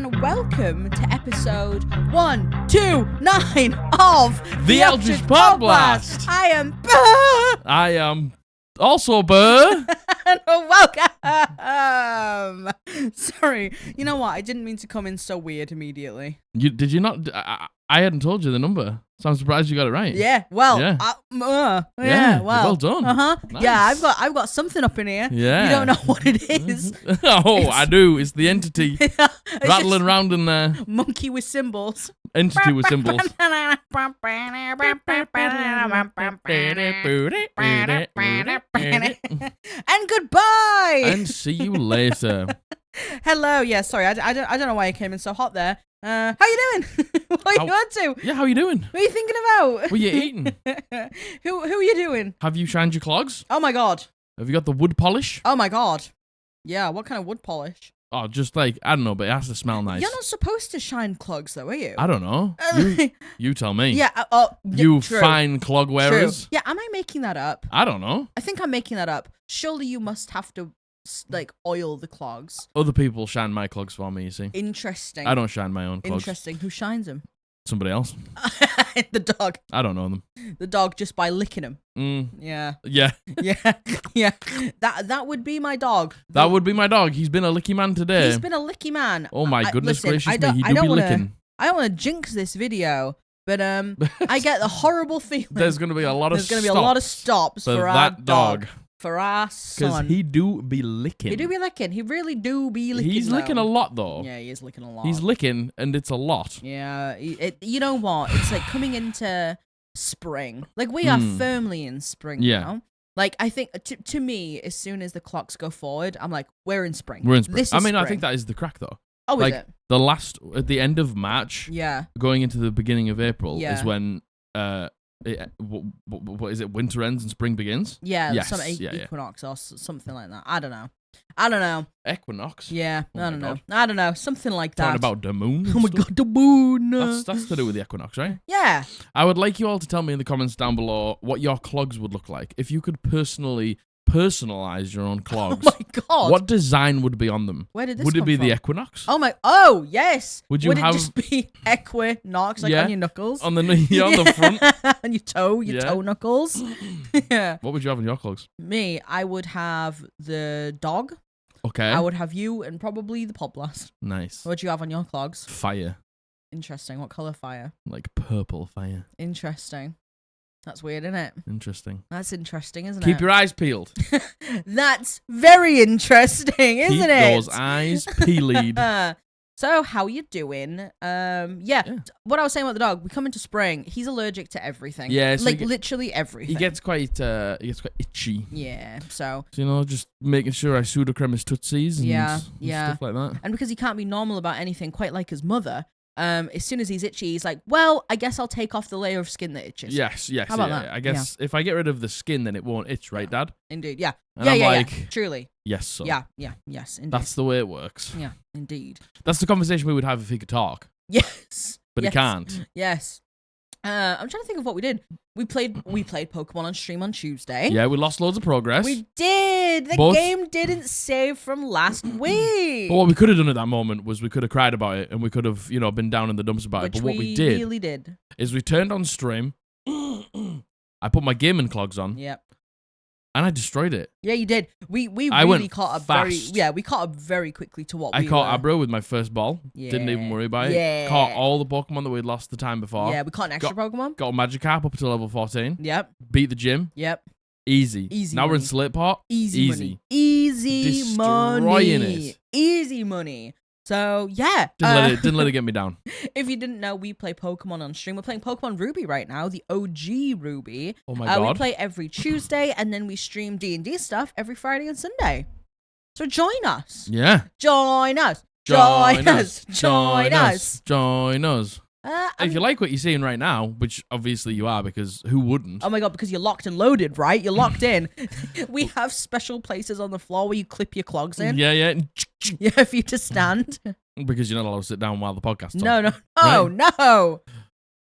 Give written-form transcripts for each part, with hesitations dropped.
and welcome to episode 129 of The Eldritch Podblast. I am Burr. I am also Burr. And welcome. Sorry, you know what? I didn't mean to come in so weird immediately. Did you not? I hadn't told you the number, so I'm surprised you got it right. Yeah, well, Yeah. well done. Nice. Yeah, I've got something up in here. Yeah. You don't know what it is. I do. It's the entity rattling around in there. Monkey with cymbals. Entity with symbols. And goodbye. And see you later. Hello. Yeah, sorry. I don't know why I came in so hot there. How you doing? What are you up to? Yeah, how you doing? What are you thinking about? What are you eating? Who are you doing? Have you shined your clogs? Oh my god. Have you got the wood polish? Oh my god. Yeah, what kind of wood polish? Oh, just like, I don't know, but it has to smell nice. You're not supposed to shine clogs though, are you? I don't know. You tell me. Yeah, You true. fine clog wearers. True. Yeah, am I making that up? I don't know. I think I'm making that up. Surely you must have to like oil the clogs. Other people shine my clogs for me, you see. Interesting. I don't shine my own clogs. Interesting. Who shines them? Somebody else. The dog. I don't know them. The dog just by licking him. Yeah. Yeah. Yeah. That would be my dog. That would be my dog. He's been a licky man today. He's been a licky man. Oh my goodness listen, gracious me. He do be licking. I don't want to jinx this video, but I get the horrible feeling. There's going to be a lot of stops. There's going to be a lot of stops for our that dog. For our son. Because he do be licking. He do be licking. He really do be licking. He's licking a lot, though. Yeah, he is licking a lot. He's licking, and it's a lot. Yeah. You know what? It's like coming into spring. Like, we are firmly in spring now. Like, I think, to me, as soon as the clocks go forward, I'm like, we're in spring. We're in spring. This is I mean, spring. I think that is the crack, though. Oh, like, is it? At the end of March, going into the beginning of April, is when, what is it, winter ends and spring begins? Yeah, yes. some equinox or something like that. I don't know. Equinox? Yeah, Oh I don't know. Something like that. Talking about the moon? Oh my god, the moon! That's to do with the equinox, right? Yeah. I would like you all to tell me in the comments down below what your clogs would look like. If you could personalize your own clogs. Oh my god. What design would be on them? Where did this Would it come be from? the equinox? Oh, yes. Would you it have just be equinox, like on your knuckles? On the front? On your toe knuckles. Yeah. What would you have on your clogs? Me, I would have the dog. Okay. I would have you and probably the Podblast. Nice. What would you have on your clogs? Fire. Interesting. What color fire? Like purple fire. Interesting. That's weird, isn't it? Interesting. That's interesting, isn't it? Keep your eyes peeled. That's very interesting, isn't Keep it? those eyes peeled. So, how you doing? Yeah. What I was saying about the dog, we come into spring. He's allergic to everything. Yeah, so like literally everything. He gets quite itchy. Yeah. So just making sure I pseudocreme his tootsies and stuff like that. And because he can't be normal about anything, quite like his mother. As soon as he's itchy, he's like, well, I guess I'll take off the layer of skin that itches. Yes. How about that? I guess if I get rid of the skin, then it won't itch, right, Dad? Indeed, yeah. And I'm like, truly. Yes, son. Yes, indeed. That's the way it works. Yeah, indeed. That's the conversation we would have if he could talk. Yes. But he can't. Yes. I'm trying to think of what we did. We played Pokemon on stream on Tuesday. Yeah, we lost loads of progress. We did. The game didn't save from last week. But what we could have done at that moment was we could have cried about it and we could have, been down in the dumps about it. But what we did really did is we turned on stream. I put my gaming clogs on. Yep. And I destroyed it. Yeah, you did. We really caught up we caught up very quickly to what I caught Abra with my first ball. Yeah. Didn't even worry about it. Yeah. Caught all the Pokemon that we'd lost the time before. Yeah, we caught an extra Pokemon. Got a Magikarp up to level 14. Yep. Beat the gym. Yep. Easy. Now we're in Slitpot. Easy Destroying money. It. Easy money. So, yeah. Didn't let it get me down. If you didn't know, we play Pokemon on stream. We're playing Pokemon Ruby right now, the OG Ruby. Oh my god. We play every Tuesday, and then we stream D&D stuff every Friday and Sunday. So join us. Yeah. Join us. If you like what you're seeing right now, which obviously you are, because who wouldn't? Oh my god, because you're locked and loaded, right? You're locked in. We have special places on the floor where you clip your clogs in. Yeah. Yeah, for you to stand. Because you're not allowed to sit down while the podcast's on. No. Oh, right? No.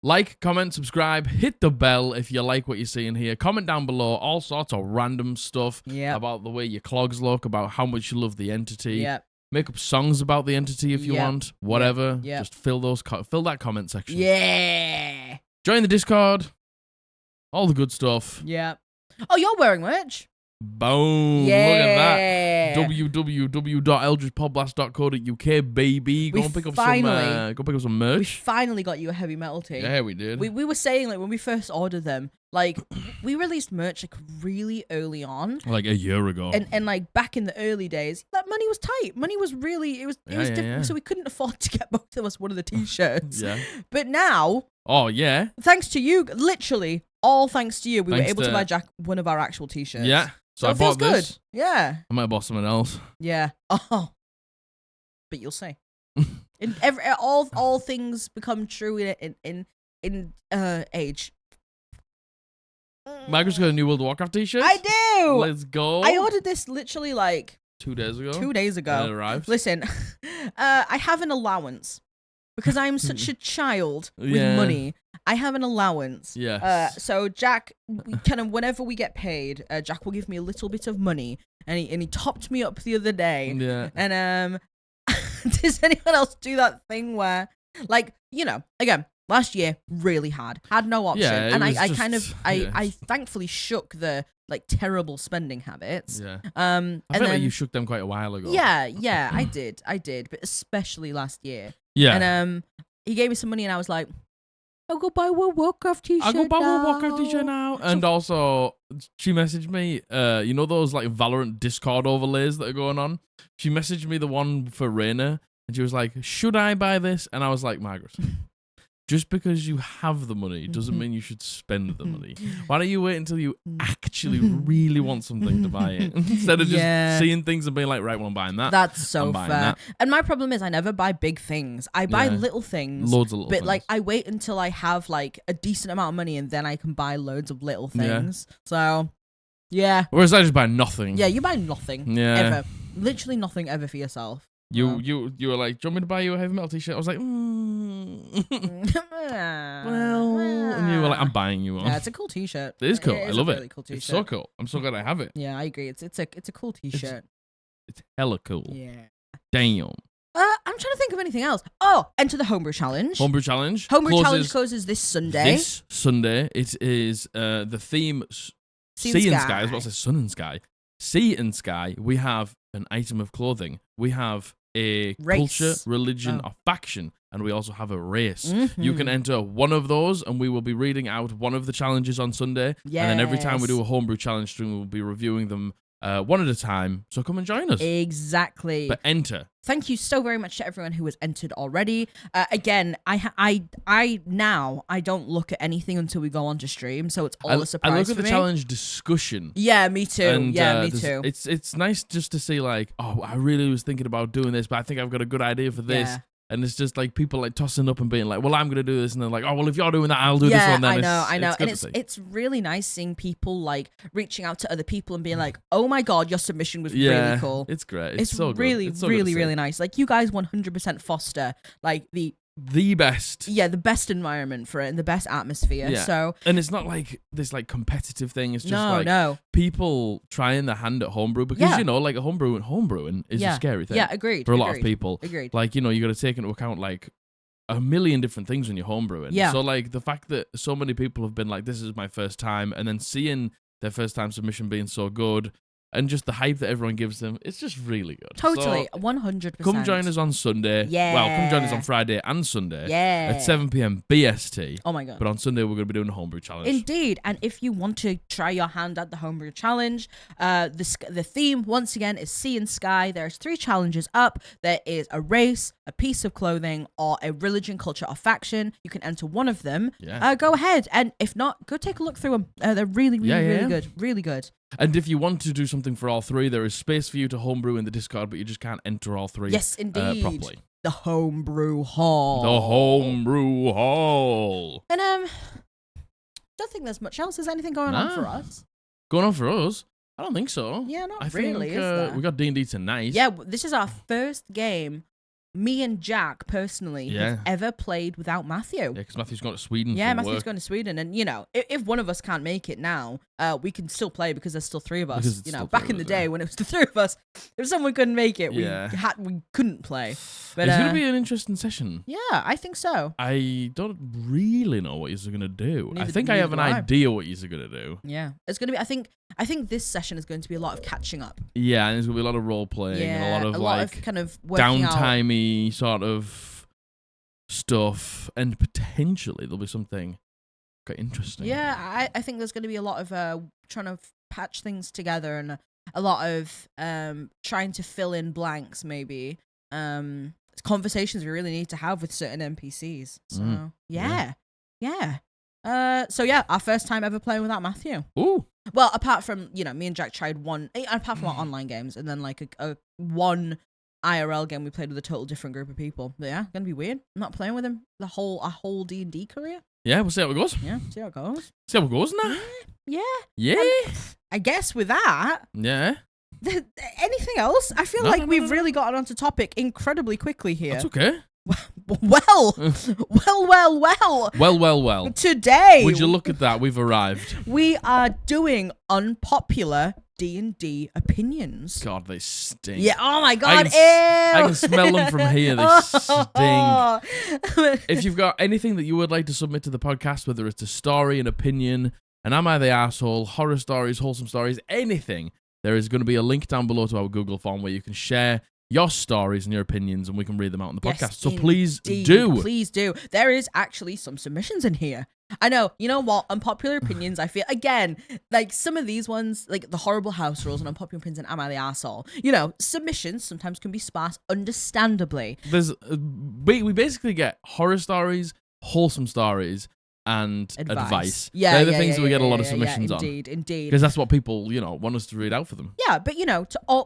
Like, comment, subscribe, hit the bell if you like what you're seeing here. Comment down below all sorts of random stuff about the way your clogs look, about how much you love the entity. Yep. Make up songs about the entity if you want. Whatever. Yep. Just fill that comment section. Yeah. Join the Discord. All the good stuff. Yeah. Oh, you're wearing merch. Boom. Yeah. Look at that. www.eldritchpodblast.co.uk, baby. Go pick up some merch. We finally got you a heavy metal tee. Yeah, we did. We were saying, like, when we first ordered them, like, we released merch, like, really early on. Like a year ago. And like, back in the early days, that money was tight. Money was really, it was different. Yeah. So we couldn't afford to get both of us one of the t-shirts. Yeah. But now... Oh, yeah. Thanks to you, literally, all thanks to you, we were able to buy Jack one of our actual t-shirts. Yeah. So I it feels bought this. Good. Yeah. I might buy something else. Yeah. Oh. But you'll see. All things become true in age. Margaret's got a new World of Warcraft t-shirt. I do. Let's go. I ordered this literally like 2 days ago. 2 days ago. And it arrived. Listen, I have an allowance because I am such a child with money. I have an allowance. Yeah. So Jack, kind of whenever we get paid, Jack will give me a little bit of money, and he topped me up the other day. Yeah. And does anyone else do that thing where, like, you know, again, last year really had no option, and I thankfully shook the like terrible spending habits. Yeah. I feel like you shook them quite a while ago. Yeah, I did, but especially last year. Yeah. And he gave me some money, and I was like, I'll go buy a World of Warcraft t-shirt now. And also, she messaged me, you know those like Valorant Discord overlays that are going on? She messaged me the one for Reyna, and she was like, should I buy this? And I was like, Margaret, just because you have the money doesn't mean you should spend the money. Why don't you wait until you actually really want something to buy it instead of just seeing things and being like, right, well, I'm buying that. That's so fair. That. And my problem is I never buy big things. I buy little things. Loads of little things. But like I wait until I have like a decent amount of money and then I can buy loads of little things. Yeah. So, yeah. Whereas I just buy nothing. Yeah, you buy nothing. Yeah. Ever. Literally nothing ever for yourself. You were like, do you want me to buy you a heavy metal t-shirt? I was like, well, and you were like, I'm buying you one. Yeah, it's a cool t-shirt. It is cool. I love it. Really cool t-shirt. It's so cool. I'm so glad I have it. Yeah, I agree. It's a cool t-shirt. It's hella cool. Yeah. Damn. I'm trying to think of anything else. Oh, enter the Homebrew Challenge. Homebrew Challenge closes this Sunday. This Sunday. It is the theme Sea and Sky. I was about to say Sun and Sky. Sea and Sky. We have an item of clothing. We have a culture, religion, or faction, and we also have a race. Mm-hmm. You can enter one of those, and we will be reading out one of the challenges on Sunday. Yes. And then every time we do a homebrew challenge stream, we'll be reviewing them one at a time. So come and join us. Exactly. But enter. Thank you so very much to everyone who has entered already. Again, I don't look at anything until we go on to stream, so it's all a surprise. I look at the me. challenge discussion. Yeah, me too. And, me too. It's nice just to see like, oh, I really was thinking about doing this, but I think I've got a good idea for this. Yeah. And it's just like people like tossing up and being like, well, I'm going to do this. And they're like, oh, well, if you're doing that, I'll do this one then. I know. And it's really nice seeing people like reaching out to other people and being like, oh my God, your submission was really cool. It's great. It's so really, good. It's so really, really nice. Like you guys 100% foster like the best. Yeah, the best environment for it and the best atmosphere. Yeah. So and it's not like this like competitive thing. It's just people trying their hand at homebrew because you know, like homebrewing is a scary thing. Yeah, agreed. For a lot of people. Agreed. Like, you know, you got to take into account like a million different things when you're homebrewing. Yeah. So like the fact that so many people have been like, this is my first time, and then seeing their first time submission being so good. And just the hype that everyone gives them, it's just really good. Totally, 100%. Come join us on Sunday. Yeah. Well, come join us on Friday and Sunday. Yeah. At 7 p.m. BST. Oh my God. But on Sunday, we're going to be doing the Homebrew Challenge. Indeed. And if you want to try your hand at the Homebrew Challenge, the theme, once again, is Sea and Sky. There's 3 challenges up. There is a race, a piece of clothing, or a religion, culture, or faction. You can enter one of them. Yeah. Go ahead. And if not, go take a look through them. They're really good. Really good. And if you want to do something for all 3, there is space for you to homebrew in the Discord, but you just can't enter all 3. Yes, indeed. Properly. The Homebrew Hall. The Homebrew Hall. And don't think there's much else. Is anything going on for us? Going on for us? I don't think so. Yeah, not I really. think, we got D&D tonight. Yeah, this is our first game me and Jack personally have ever played without Matthew. Yeah, because Matthew's gone to Sweden. Yeah, for Matthew's work. going to Sweden, and if one of us can't make it now, we can still play because there's still three of us. Back in the day when it was the three of us, if someone couldn't make it, we couldn't play. But it's gonna be an interesting session. Yeah, I think so. I don't really know what you're gonna do. I think I have an I. idea what you're gonna do. Yeah, it's gonna be. I think this session is going to be a lot of catching up. Yeah, and there's gonna be a lot of role playing and a lot of kind of downtimey sort of stuff, and potentially there'll be something quite interesting. Yeah, I think there's going to be a lot of trying to patch things together and a lot of trying to fill in blanks, maybe. Conversations we really need to have with certain NPCs. So yeah. So yeah, our first time ever playing without Matthew. Ooh. Well, apart from me and Jack tried one. Apart from our online games, and then like a one IRL game we played with a total different group of people. But yeah, gonna be weird. I'm not playing with him our whole D&D career. Yeah, we'll see how it goes. Yeah, see how it goes. See how it goes now. Yeah. I guess with that. Yeah. Anything else? I feel like we've really gotten onto topic incredibly quickly here. That's okay. Well. Today, would you look at that? We've arrived. We are doing unpopular D&D opinions. God, they stink. Yeah. Oh my God. I can smell them from here. They stink. If you've got anything that you would like to submit to the podcast, whether it's a story, an opinion, an Am I the Arsehole, horror stories, wholesome stories, anything, there is going to be a link down below to our Google form where you can share your stories and your opinions, and we can read them out on the podcast. So please do. Please do. There is actually some submissions in here. I know. You know what? Unpopular opinions, I feel, again, like some of these ones, like the horrible house rules and unpopular opinions and Am I the Arsehole? Submissions sometimes can be sparse, understandably. We basically get horror stories, wholesome stories, and advice. Yeah, they're the things that we get a lot of submissions on. Indeed. Because that's what people, want us to read out for them. Yeah, but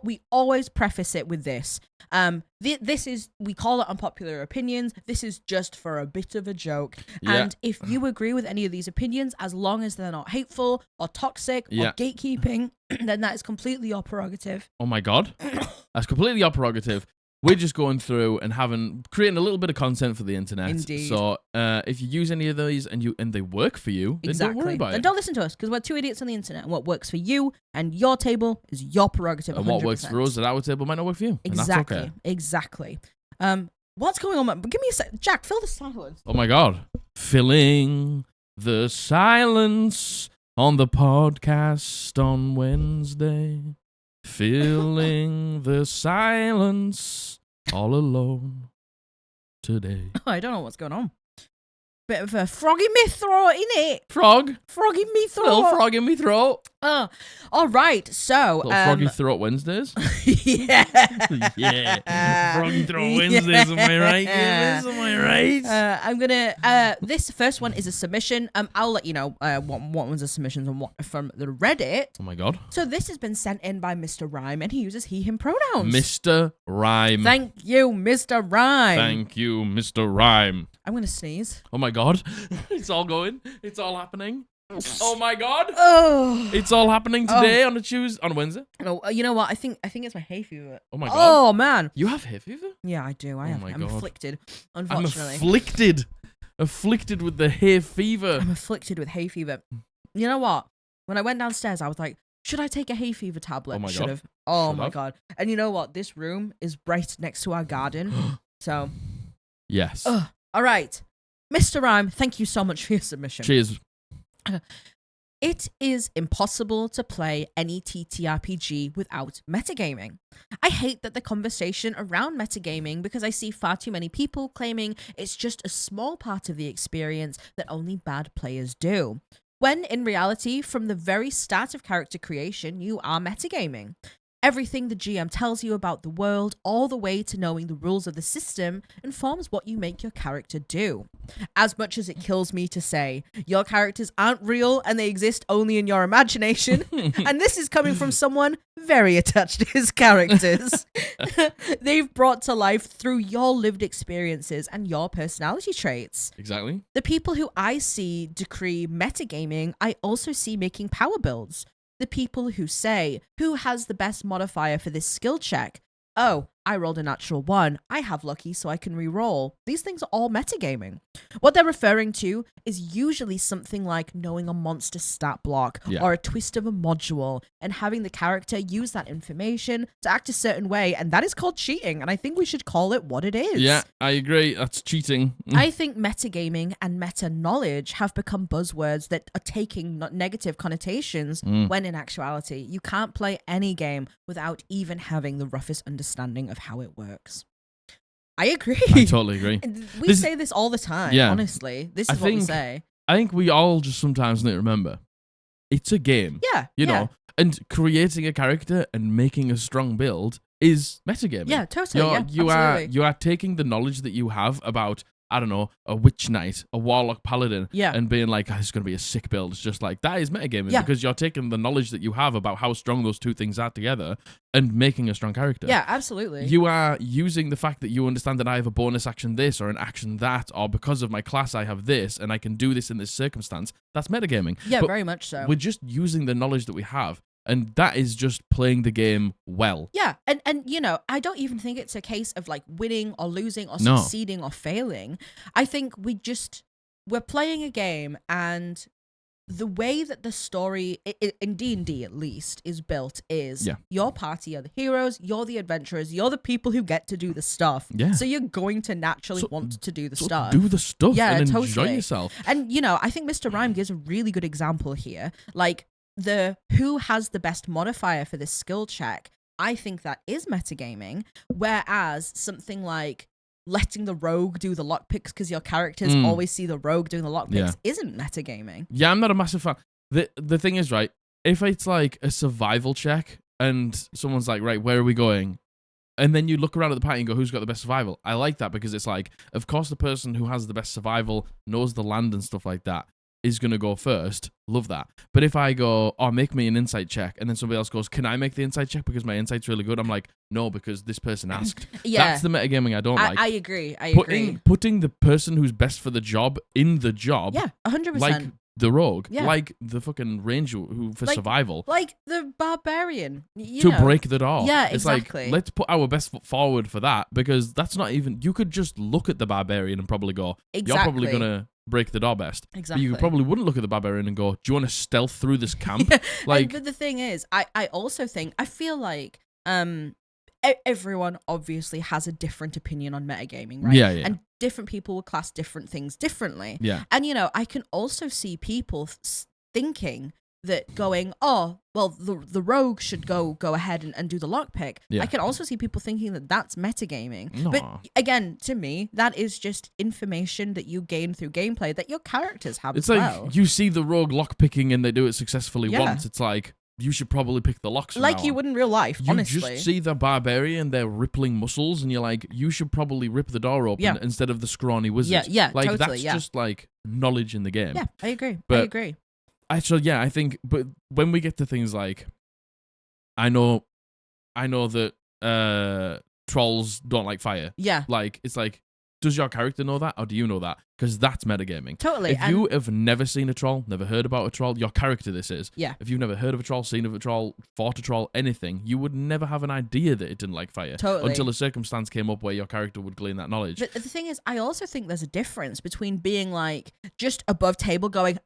we always preface it with this. We call it unpopular opinions. This is just for a bit of a joke. Yeah. And if you agree with any of these opinions, as long as they're not hateful or toxic or gatekeeping, then that is completely your prerogative. Oh my God. That's completely your prerogative. We're just going through and creating a little bit of content for the internet. Indeed. So if you use any of these and they work for you, then don't worry about it. Then don't listen to us, because we're two idiots on the internet, and what works for you and your table is your prerogative. 100%. And what works for us at our table might not work for you. Exactly. And that's okay. Exactly. What's going on? Give me a sec. Jack, fill the silence. Oh my God. Filling the silence on the podcast on Wednesday. Filling the silence all alone today. I don't know what's going on. Bit of a frog in my throat, innit? Frog in me throat. Little frog in me throat. All right. So, little froggy throat Wednesdays. Yeah. Yeah. Froggy throat Wednesdays. Am I right? Yes, am I right? I'm gonna. This first one is a submission. I'll let you know what ones are submissions and what from the Reddit. Oh my God. So this has been sent in by Mr. Rime, and he uses he/him pronouns. Mr. Rime. Thank you, Mr. Rime. Thank you, Mr. Rime. I'm gonna sneeze. Oh my God. It's all going. It's all happening. Oh my God. Oh. It's all happening today on a Wednesday. No, you know what? I think it's my hay fever. Oh my God. Oh man. You have hay fever? Yeah, I do. I'm afflicted, unfortunately. I'm afflicted with the hay fever. I'm afflicted with hay fever. You know what? When I went downstairs, I was like, should I take a hay fever tablet? Oh my Should God. have. Oh my God. And you know what? This room is right next to our garden. So. Yes. All right. Mr. Rime, thank you so much for your submission. Cheers. It is impossible to play any TTRPG without metagaming. I hate that the conversation around metagaming, because I see far too many people claiming it's just a small part of the experience that only bad players do. When in reality, from the very start of character creation, you are metagaming. Everything the GM tells you about the world, all the way to knowing the rules of the system, informs what you make your character do. As much as it kills me to say, your characters aren't real and they exist only in your imagination, and this is coming from someone very attached to his characters. They've brought to life through your lived experiences and your personality traits. Exactly. The people who I see decree metagaming, I also see making power builds. The people who say, who has the best modifier for this skill check? Oh, I rolled a natural 1. I have lucky, so I can re-roll. These things are all metagaming. What they're referring to is usually something like knowing a monster stat block or a twist of a module and having the character use that information to act a certain way. And that is called cheating. And I think we should call it what it is. Yeah, I agree. That's cheating. I think metagaming and meta-knowledge have become buzzwords that are taking negative connotations when in actuality, you can't play any game without even having the roughest understanding of how it works. I agree. I totally agree. We say this all the time, honestly. This is what we say. I think we all just sometimes need to remember, it's a game. Yeah. You know, and creating a character and making a strong build is metagaming. Yeah, totally. You are taking the knowledge that you have about, I don't know, a witch knight, a warlock paladin, and being like, oh, it's going to be a sick build. It's just like, that is metagaming because you're taking the knowledge that you have about how strong those two things are together and making a strong character. Yeah, absolutely. You are using the fact that you understand that I have a bonus action this or an action that, or because of my class I have this and I can do this in this circumstance. That's metagaming. Yeah, but very much so. We're just using the knowledge that we have. And that is just playing the game well. Yeah, and you know, I don't even think it's a case of like winning or losing or succeeding or failing. I think we're playing a game, and the way that the story, in D&D at least, is built is your party are the heroes, you're the adventurers, you're the people who get to do the stuff. Yeah. So you're going to naturally want to do the stuff. Do the stuff and enjoy yourself. And, you know, I think Mr. Rime gives a really good example here. Like, who has the best modifier for this skill check, I think that is metagaming, whereas something like letting the rogue do the lockpicks because your characters always see the rogue doing the lockpicks isn't metagaming. Yeah, I'm not a massive fan. The thing is, right, if it's like a survival check and someone's like, right, where are we going? And then you look around at the party and go, who's got the best survival? I like that because it's like, of course, the person who has the best survival, knows the land and stuff like that, is going to go first. Love that. But if I go, oh, make me an insight check, and then somebody else goes, can I make the insight check because my insight's really good? I'm like, no, because this person asked. That's the metagaming I don't like. I agree. Putting the person who's best for the job in the job. Yeah, 100%. Like the rogue. Yeah. Like the fucking ranger who for survival. Like the barbarian. To break the door. Yeah, it's exactly. Like, let's put our best foot forward for that, because that's not even, you could just look at the barbarian and probably go, you're probably going to break the door best. Exactly. But you probably wouldn't look at the barbarian and go, do you want to stealth through this camp? Like, but the thing is, I also think, I feel like everyone obviously has a different opinion on metagaming, right? Yeah. And different people will class different things differently. Yeah. And, you know, I can also see people thinking that going, oh, well, the rogue should go ahead and do the lockpick. Yeah. I can also see people thinking that that's metagaming. No. But again, to me, that is just information that you gain through gameplay that your characters have as well. It's like you see the rogue lockpicking and they do it successfully once. It's like, you should probably pick the locks. Like you would in real life, honestly. You just see the barbarian, their rippling muscles, and you're like, you should probably rip the door open instead of the scrawny wizard. Yeah, like, totally, that's just like knowledge in the game. Yeah, I agree. Actually, I think, but when we get to things like, I know that trolls don't like fire. Yeah. Like, it's like, does your character know that, or do you know that? Because that's metagaming. Totally. If you have never seen a troll, never heard about a troll, your character this is. Yeah. If you've never heard of a troll, seen of a troll, fought a troll, anything, you would never have an idea that it didn't like fire. Totally. Until a circumstance came up where your character would glean that knowledge. But the thing is, I also think there's a difference between being like just above table going,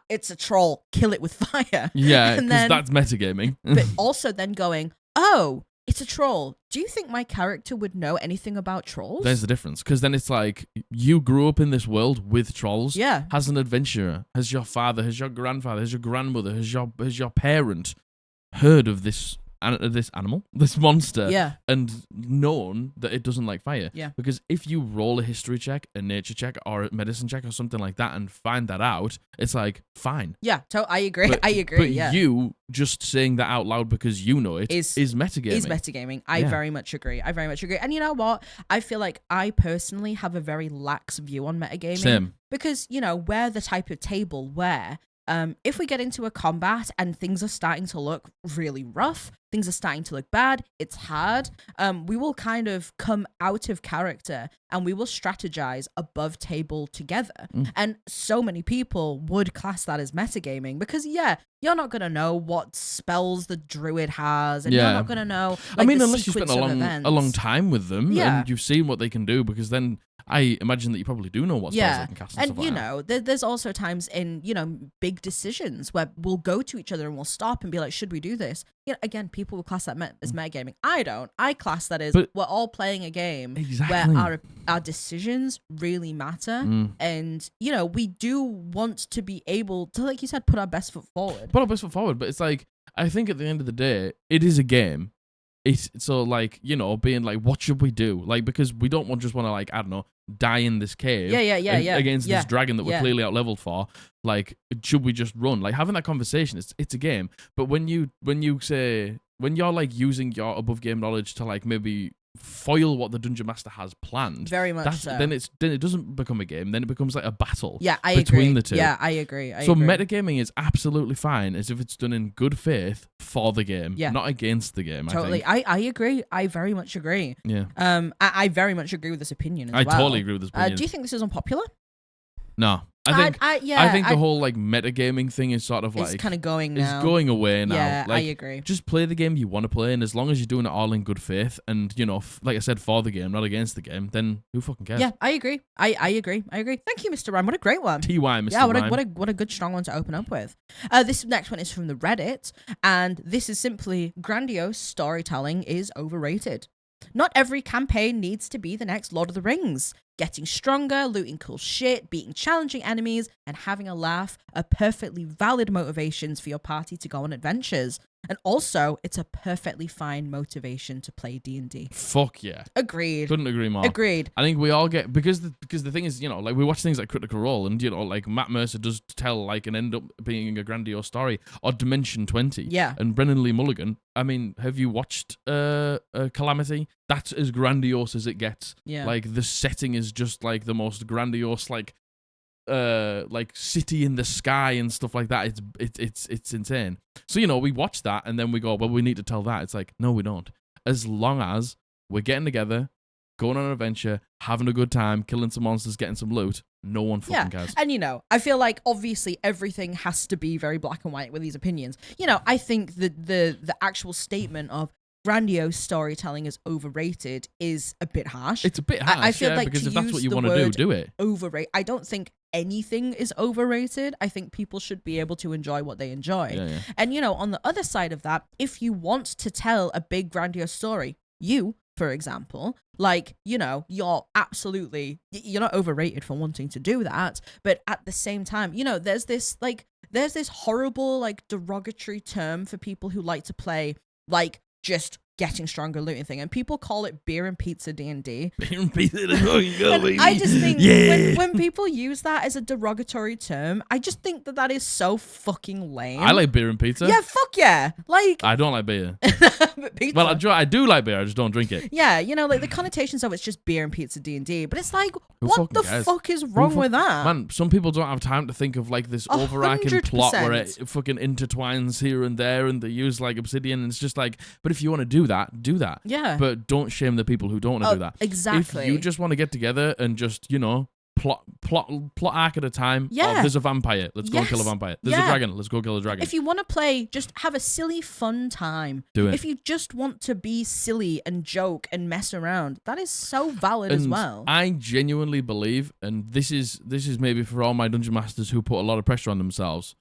it's a troll, kill it with fire. Yeah, because that's metagaming. But also then going, oh, it's a troll. Do you think my character would know anything about trolls? There's the difference, because then it's like, you grew up in this world with trolls. Yeah. As an adventurer, has your father, has your grandfather, has your grandmother, has your parent heard of this animal, this monster, and known that it doesn't like fire? Yeah. Because if you roll a history check, a nature check, or a medicine check, or something like that, and find that out, it's like, fine. Yeah, I agree. But you just saying that out loud because you know it is metagaming. Is metagaming. I very much agree. And you know what? I feel like I personally have a very lax view on metagaming. Same. Because, you know, we're the type of table where if we get into a combat and things are starting to look really rough, things are starting to look bad, it's hard, we will kind of come out of character and we will strategize above table together. And so many people would class that as metagaming because, you're not going to know what spells the druid has, and you're not going to know, like, unless you spent a long time with them and you've seen what they can do, because then I imagine that you probably do know what spells they can cast. And stuff like that. There's also times in, big decisions where we'll go to each other and we'll stop and be like, should we do this? Again, people will class that as metagaming. I don't. I class that as we're all playing a game where our decisions really matter. And, we do want to be able to, like you said, put our best foot forward. Put our best foot forward. But it's like, I think at the end of the day, it is a game. It's so like, being like, what should we do? Like, because we don't just want to, like, I don't know, die in this cave against this dragon that we're clearly out leveled for. Like, should we just run? Like, having that conversation, it's a game. But when you're like using your above game knowledge to, like, maybe foil what the dungeon master has planned, very much so, then it doesn't become a game, then it becomes like a battle between the two. I agree. Metagaming is absolutely fine as if it's done in good faith for the game, not against the game. Totally. I agree. I very much agree. I very much agree with this opinion as well. I totally agree with this opinion. Do you think this is unpopular? No. I think the whole, like, metagaming thing is sort of like, it's kind of going now. It's going away now. Yeah, like, I agree. Just play the game you want to play, and as long as you're doing it all in good faith and, like I said, for the game, not against the game, then who fucking cares? Yeah, I agree. I agree. Thank you, Mr. Rime. What a great one. TY, Mr. Rime. Rime. What a good strong one to open up with. This next one is from the Reddit, and this is simply, grandiose storytelling is overrated. Not every campaign needs to be the next Lord of the Rings. Getting stronger, looting cool shit, beating challenging enemies, and having a laugh are perfectly valid motivations for your party to go on adventures. And also, it's a perfectly fine motivation to play D&D. Fuck yeah. Agreed. Couldn't agree more. Agreed. I think we all get, because the thing is, like, we watch things like Critical Role, and, like, Matt Mercer does tell, like, and end up being a grandiose story, or Dimension 20. Yeah. And Brennan Lee Mulligan, I mean, have you watched Calamity? That's as grandiose as it gets. Yeah. Like, the setting is just, like, the most grandiose, like city in the sky and stuff like that. It's insane. So, we watch that and then we go, well, we need to tell that. It's like, no, we don't. As long as we're getting together, going on an adventure, having a good time, killing some monsters, getting some loot, no one fucking cares. And, I feel like obviously everything has to be very black and white with these opinions. I think the actual statement of grandiose storytelling is overrated is a bit harsh. It's a bit harsh, I feel like because to if that's use what you the want to word do it. Overrate. I don't think anything is overrated. I think people should be able to enjoy what they enjoy. Yeah. And, on the other side of that, if you want to tell a big grandiose story, for example, like, you're absolutely, you're not overrated for wanting to do that. But at the same time, there's this horrible, like, derogatory term for people who like to play, like, just getting stronger looting thing, and people call it beer and pizza D&D. Beer and pizza, baby. I just think when people use that as a derogatory term, I just think that is so fucking lame. I like beer and pizza. Yeah, fuck yeah. Like, I don't like beer. But pizza. Well, I do like beer. I just don't drink it. Yeah, like the connotations of it's just beer and pizza D&D, but it's like, what the fuck is wrong with that? Man, some people don't have time to think of, like, this overarching 100%. plot where it fucking intertwines here and there, and they use, like, obsidian, and it's just like, but if you want to do that. Yeah. But don't shame the people who don't want to do that. Exactly. If you just want to get together and just, plot arc at a time. Yeah. Oh, there's a vampire. Let's go and kill a vampire. There's a dragon. Let's go kill a dragon. If you want to play, just have a silly, fun time. Do it. If you just want to be silly and joke and mess around, that is so valid as well. I genuinely believe, and this is maybe for all my dungeon masters who put a lot of pressure on themselves.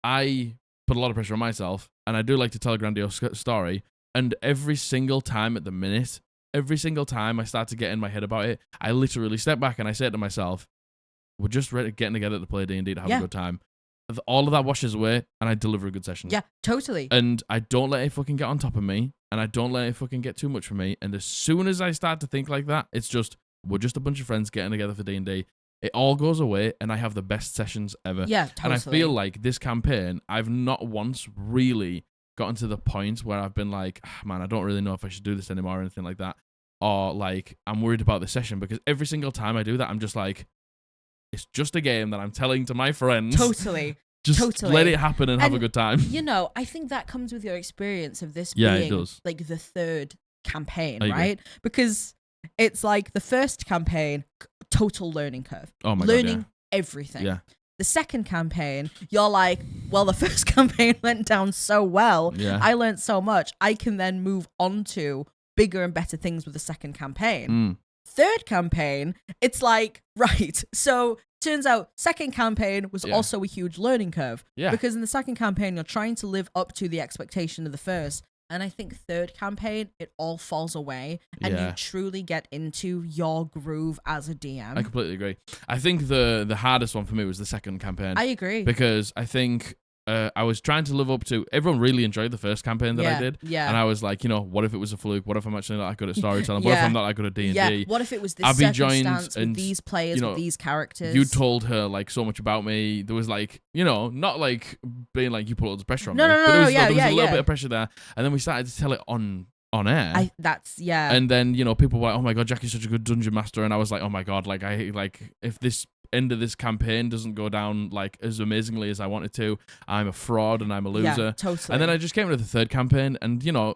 I put a lot of pressure on myself, and I do like to tell a grandiose story. And every single time at the minute, every single time I start to get in my head about it, I literally step back and I say to myself, we're just getting together to play D&D to have a good time. All of that washes away, and I deliver a good session. Yeah, totally. And I don't let it fucking get on top of me, and I don't let it fucking get too much for me. And as soon as I start to think like that, it's just, we're just a bunch of friends getting together for D&D. It all goes away, and I have the best sessions ever. Yeah, totally. And I feel like this campaign, I've not once really gotten to the point where I've been like, man, I don't really know if I should do this anymore or anything like that. Or like, I'm worried about the session, because every single time I do that, I'm just like, it's just a game that I'm telling to my friends. Totally. Just Totally. let it happen and have a And, good time. You know, I think that comes with your experience of this Yeah, it being does. like the third campaign, I agree. right? Because it's like the first campaign, total learning curve. Oh my learning God, everything. yeah. The second campaign, you're like, well, the first campaign went down so well. Yeah. I learned so much. I can then move on to bigger and better things with the second campaign. Third campaign, it's like, right. So turns out second campaign was also a huge learning curve. Yeah. Because in the second campaign, you're trying to live up to the expectation of the first. And I think third campaign, it all falls away and you truly get into your groove as a DM. I completely agree. I think the hardest one for me was the second campaign. I agree. Because I think I was trying to live up to... Everyone really enjoyed the first campaign that I did. Yeah. And I was like, you know, what if it was a fluke? What if I'm actually not that good at storytelling? What if I'm not that good at D&D? Yeah. What if it was this Abby circumstance joined with these players, with these characters? You told her like so much about me. There was like, you know, not like being like you put all the pressure on me. No, there was yeah, a little bit of pressure there. And then we started to tell it on air. And then, you know, people were like, oh my God, Jackie's such a good dungeon master. And I was like, oh my God, like if this end of this campaign doesn't go down like as amazingly as I wanted to, I'm a fraud and I'm a loser. Yeah, totally. And then I just came into the third campaign and, you know,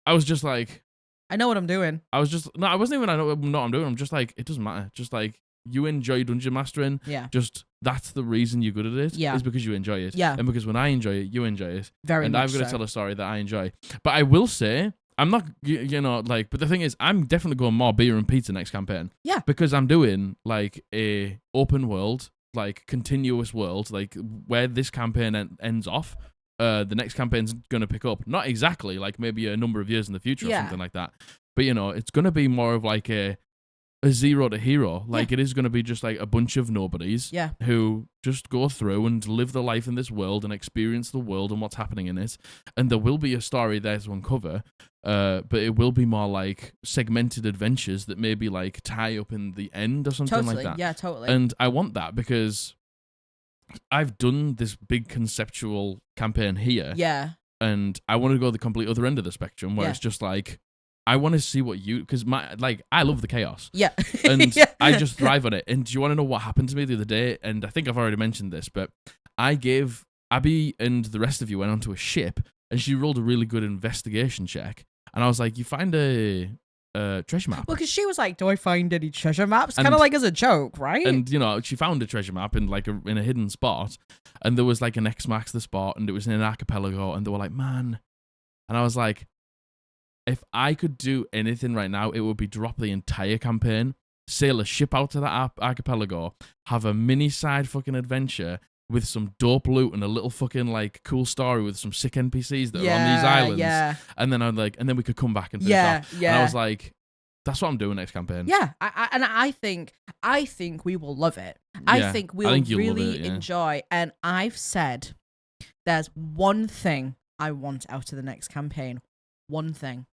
I was just like, I know what I'm doing. I wasn't even, I know what I'm doing. I'm just like, it doesn't matter. Just like, you enjoy dungeon mastering. Yeah. Just, that's the reason you're good at it. Yeah. Is because you enjoy it. Yeah. And because when I enjoy it, you enjoy it. Very and much I've got to so. tell a story that I enjoy. But I will say, I'm not, you know, like, but the thing is, I'm definitely going more beer and pizza next campaign. Yeah. Because I'm doing like a open world, like continuous world, like where this campaign ends off. The next campaign's going to pick up. Not exactly, like maybe a number of years in the future or something like that. But, you know, it's going to be more of like a zero to hero. Like it is going to be just like a bunch of nobodies who just go through and live their life in this world and experience the world and what's happening in it. And there will be a story there to uncover, but it will be more like segmented adventures that maybe like tie up in the end or something like that. Yeah, totally. And I want that because I've done this big conceptual campaign here. Yeah. And I want to go the complete other end of the spectrum where it's just like, I want to see what you, because I love the chaos. Yeah. And I just thrive on it. And do you want to know what happened to me the other day? And I think I've already mentioned this, but I gave Abby and the rest of you went onto a ship and she rolled a really good investigation check. And I was like, you find a treasure map. Well, because she was like, do I find any treasure maps? Kind of like as a joke, right? And, you know, she found a treasure map in like in a hidden spot. And there was like an X marks the spot and it was in an archipelago. And they were like, man. And I was like, if I could do anything right now, it would be drop the entire campaign, sail a ship out to that archipelago, have a mini side fucking adventure with some dope loot and a little fucking like cool story with some sick NPCs that are on these islands. Yeah. And then I'd like, and then we could come back and finish off. Yeah. And I was like, that's what I'm doing next campaign. Yeah. I think we will love it. I think we'll really enjoy. And I've said there's one thing I want out of the next campaign. One thing.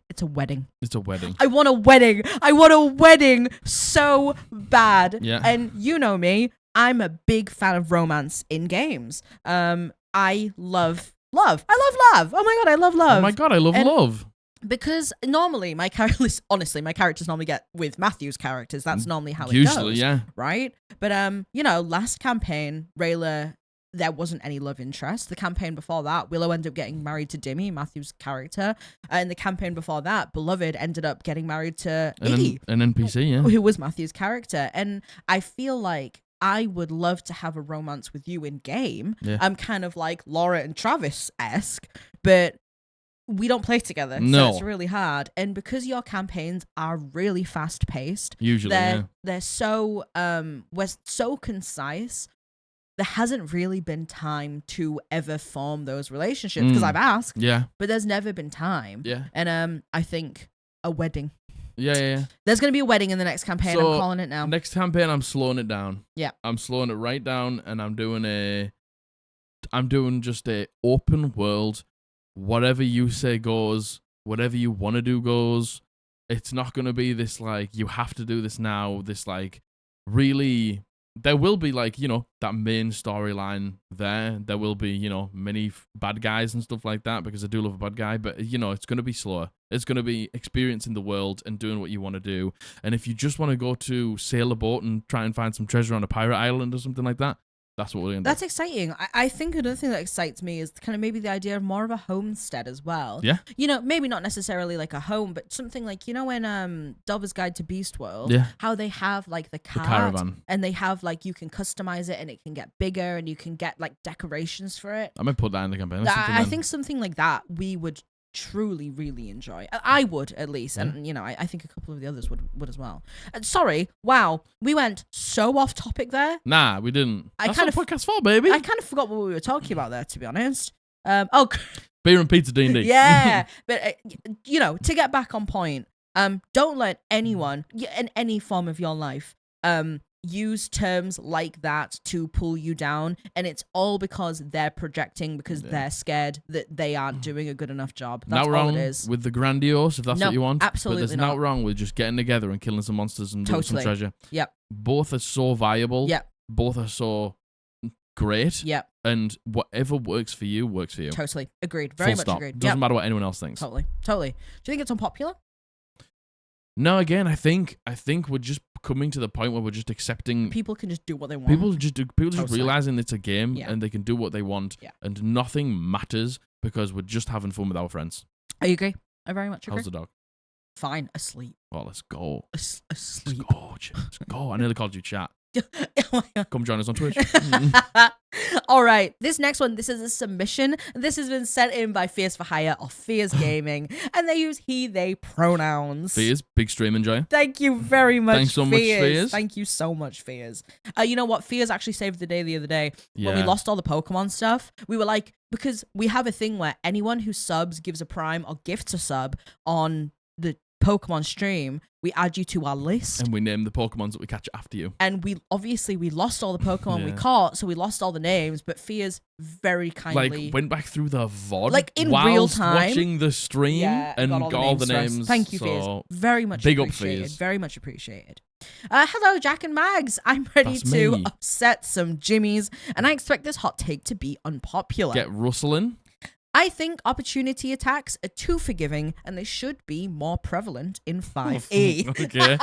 It's a wedding. It's a wedding. I want a wedding. I want a wedding so bad. Yeah. And you know me, I'm a big fan of romance in games. I love love. I love love. Oh my God, I love love. Oh my God, I love love. Because normally my characters normally get with Matthew's characters. That's normally how it goes. Usually, yeah. Right? But you know, last campaign, Rayla, there wasn't any love interest. The campaign before that, Willow ended up getting married to Dimmy, Matthew's character. And the campaign before that, Beloved ended up getting married to Iggy. An NPC, yeah. Who was Matthew's character. And I feel like I would love to have a romance with you in game. Yeah. I'm kind of like Laura and Travis-esque, but we don't play together. No. So it's really hard. And because your campaigns are really fast paced, Usually, they're so we're so concise. There hasn't really been time to ever form those relationships because I've asked. Yeah. But there's never been time. Yeah. And I think a wedding. Yeah. There's going to be a wedding in the next campaign. So, I'm calling it now. Next campaign, I'm slowing it down. Yeah. I'm slowing it right down, and I'm doing just a open world. Whatever you say goes. Whatever you want to do goes. It's not going to be this, like, you have to do this now. This, like, really... There will be, like, you know, that main storyline there. There will be, you know, many bad guys and stuff like that, because I do love a bad guy. But, you know, it's going to be slower. It's going to be experiencing the world and doing what you want to do. And if you just want to go to sail a boat and try and find some treasure on a pirate island or something like that, That's what we're going to do. That's exciting. I think another thing that excites me is kind of maybe the idea of more of a homestead as well. Yeah. You know, maybe not necessarily like a home, but something like, you know, in Delver's Guide to Beast World, Yeah. how they have like the cart caravan. and they have like, you can customize it and it can get bigger and you can get like decorations for it. I might put that in the campaign. I think something like that we would truly really enjoy. I would, at least, and you know, I think a couple of the others would as well. Sorry, wow, we went so off topic there. Nah, we didn't. That's kind what of podcast for, baby. I kind of forgot what we were talking about there, to be honest. Beer and pizza D&D. Yeah, but you know, to get back on point, don't let anyone in any form of your life use terms like that to pull you down, and it's all because they're projecting because they're scared that they aren't doing a good enough job. That's not all wrong it is. with the grandiose, if that's what you want. Absolutely but there's not. not wrong with just getting together and killing some monsters and doing some treasure. Yep. Both are so viable. Yep. Both are so great. Yep. And whatever works for you, works for you. Totally. Agreed. Very Full much stop. agreed. Doesn't matter what anyone else thinks. Totally. Do you think it's unpopular? No, again, I think we're just coming to the point where we're just accepting People can just do what they want. People just Totally. realizing it's a game Yeah. and they can do what they want and nothing matters because we're just having fun with our friends. I agree. I very much agree. How's the dog? Fine. Asleep. Well, let's go. Asleep. Let's go. Let's go. I nearly called you chat. Oh my God. Come join us on Twitch. All right, this next one, this is a submission. This has been sent in by FearForHire or Fears Gaming, and they use he, they pronouns. Fears, big stream enjoyer. Thank you very much, Thanks so much, Fears. Thank you so much, Fears. You know what? Fears actually saved the day the other day. When we Yeah. lost all the Pokemon stuff, we were like, because we have a thing where anyone who subs, gives a prime, or gifts a sub on the Pokemon stream, we add you to our list. And we name the Pokemons that we catch after you. And we lost all the Pokemon we Yeah. caught, so we lost all the names, but Fears very kindly Like, went back through the VOD. Like, in whilst real time. watching the stream and got all the for us. names. Thank you, so Fears. Very much big up, appreciated. Fears. Very much appreciated. Hello, Jack and Mags. I'm ready That's to me. upset some Jimmies, and I expect this hot take to be unpopular. Get rustling. I think opportunity attacks are too forgiving, and they should be more prevalent in 5e. Okay.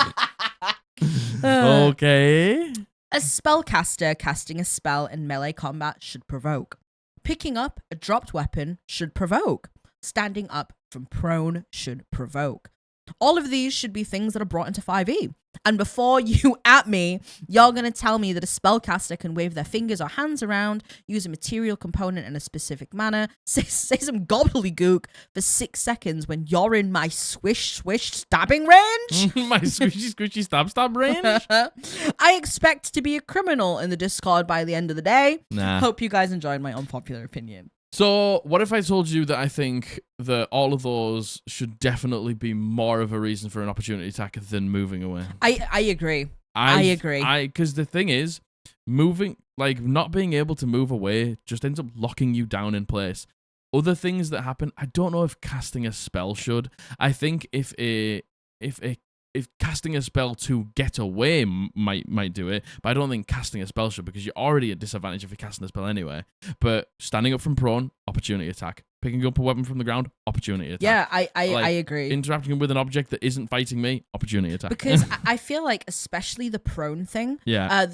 Okay. A spellcaster casting a spell in melee combat should provoke. Picking up a dropped weapon should provoke. Standing up from prone should provoke. All of these should be things that are brought into 5e. And before you at me, you're going to tell me that a spellcaster can wave their fingers or hands around, use a material component in a specific manner, say some gobbledygook for 6 seconds when you're in my swish stabbing range? My squishy stab range? I expect to be a criminal in the Discord by the end of the day. Nah. Hope you guys enjoyed my unpopular opinion. So, what if I told you that I think that all of those should definitely be more of a reason for an opportunity attack than moving away? I agree. I agree. Because the thing is, moving, like, not being able to move away just ends up locking you down in place. Other things that happen, I don't know if casting a spell should. I think if casting a spell to get away might do it, but I don't think casting a spell should, because you're already at disadvantage if you're casting a spell anyway. But standing up from prone, opportunity attack. Picking up a weapon from the ground, opportunity attack. Yeah, I agree. Interacting with an object that isn't fighting me, opportunity attack. Because I feel like, especially the prone thing, yeah,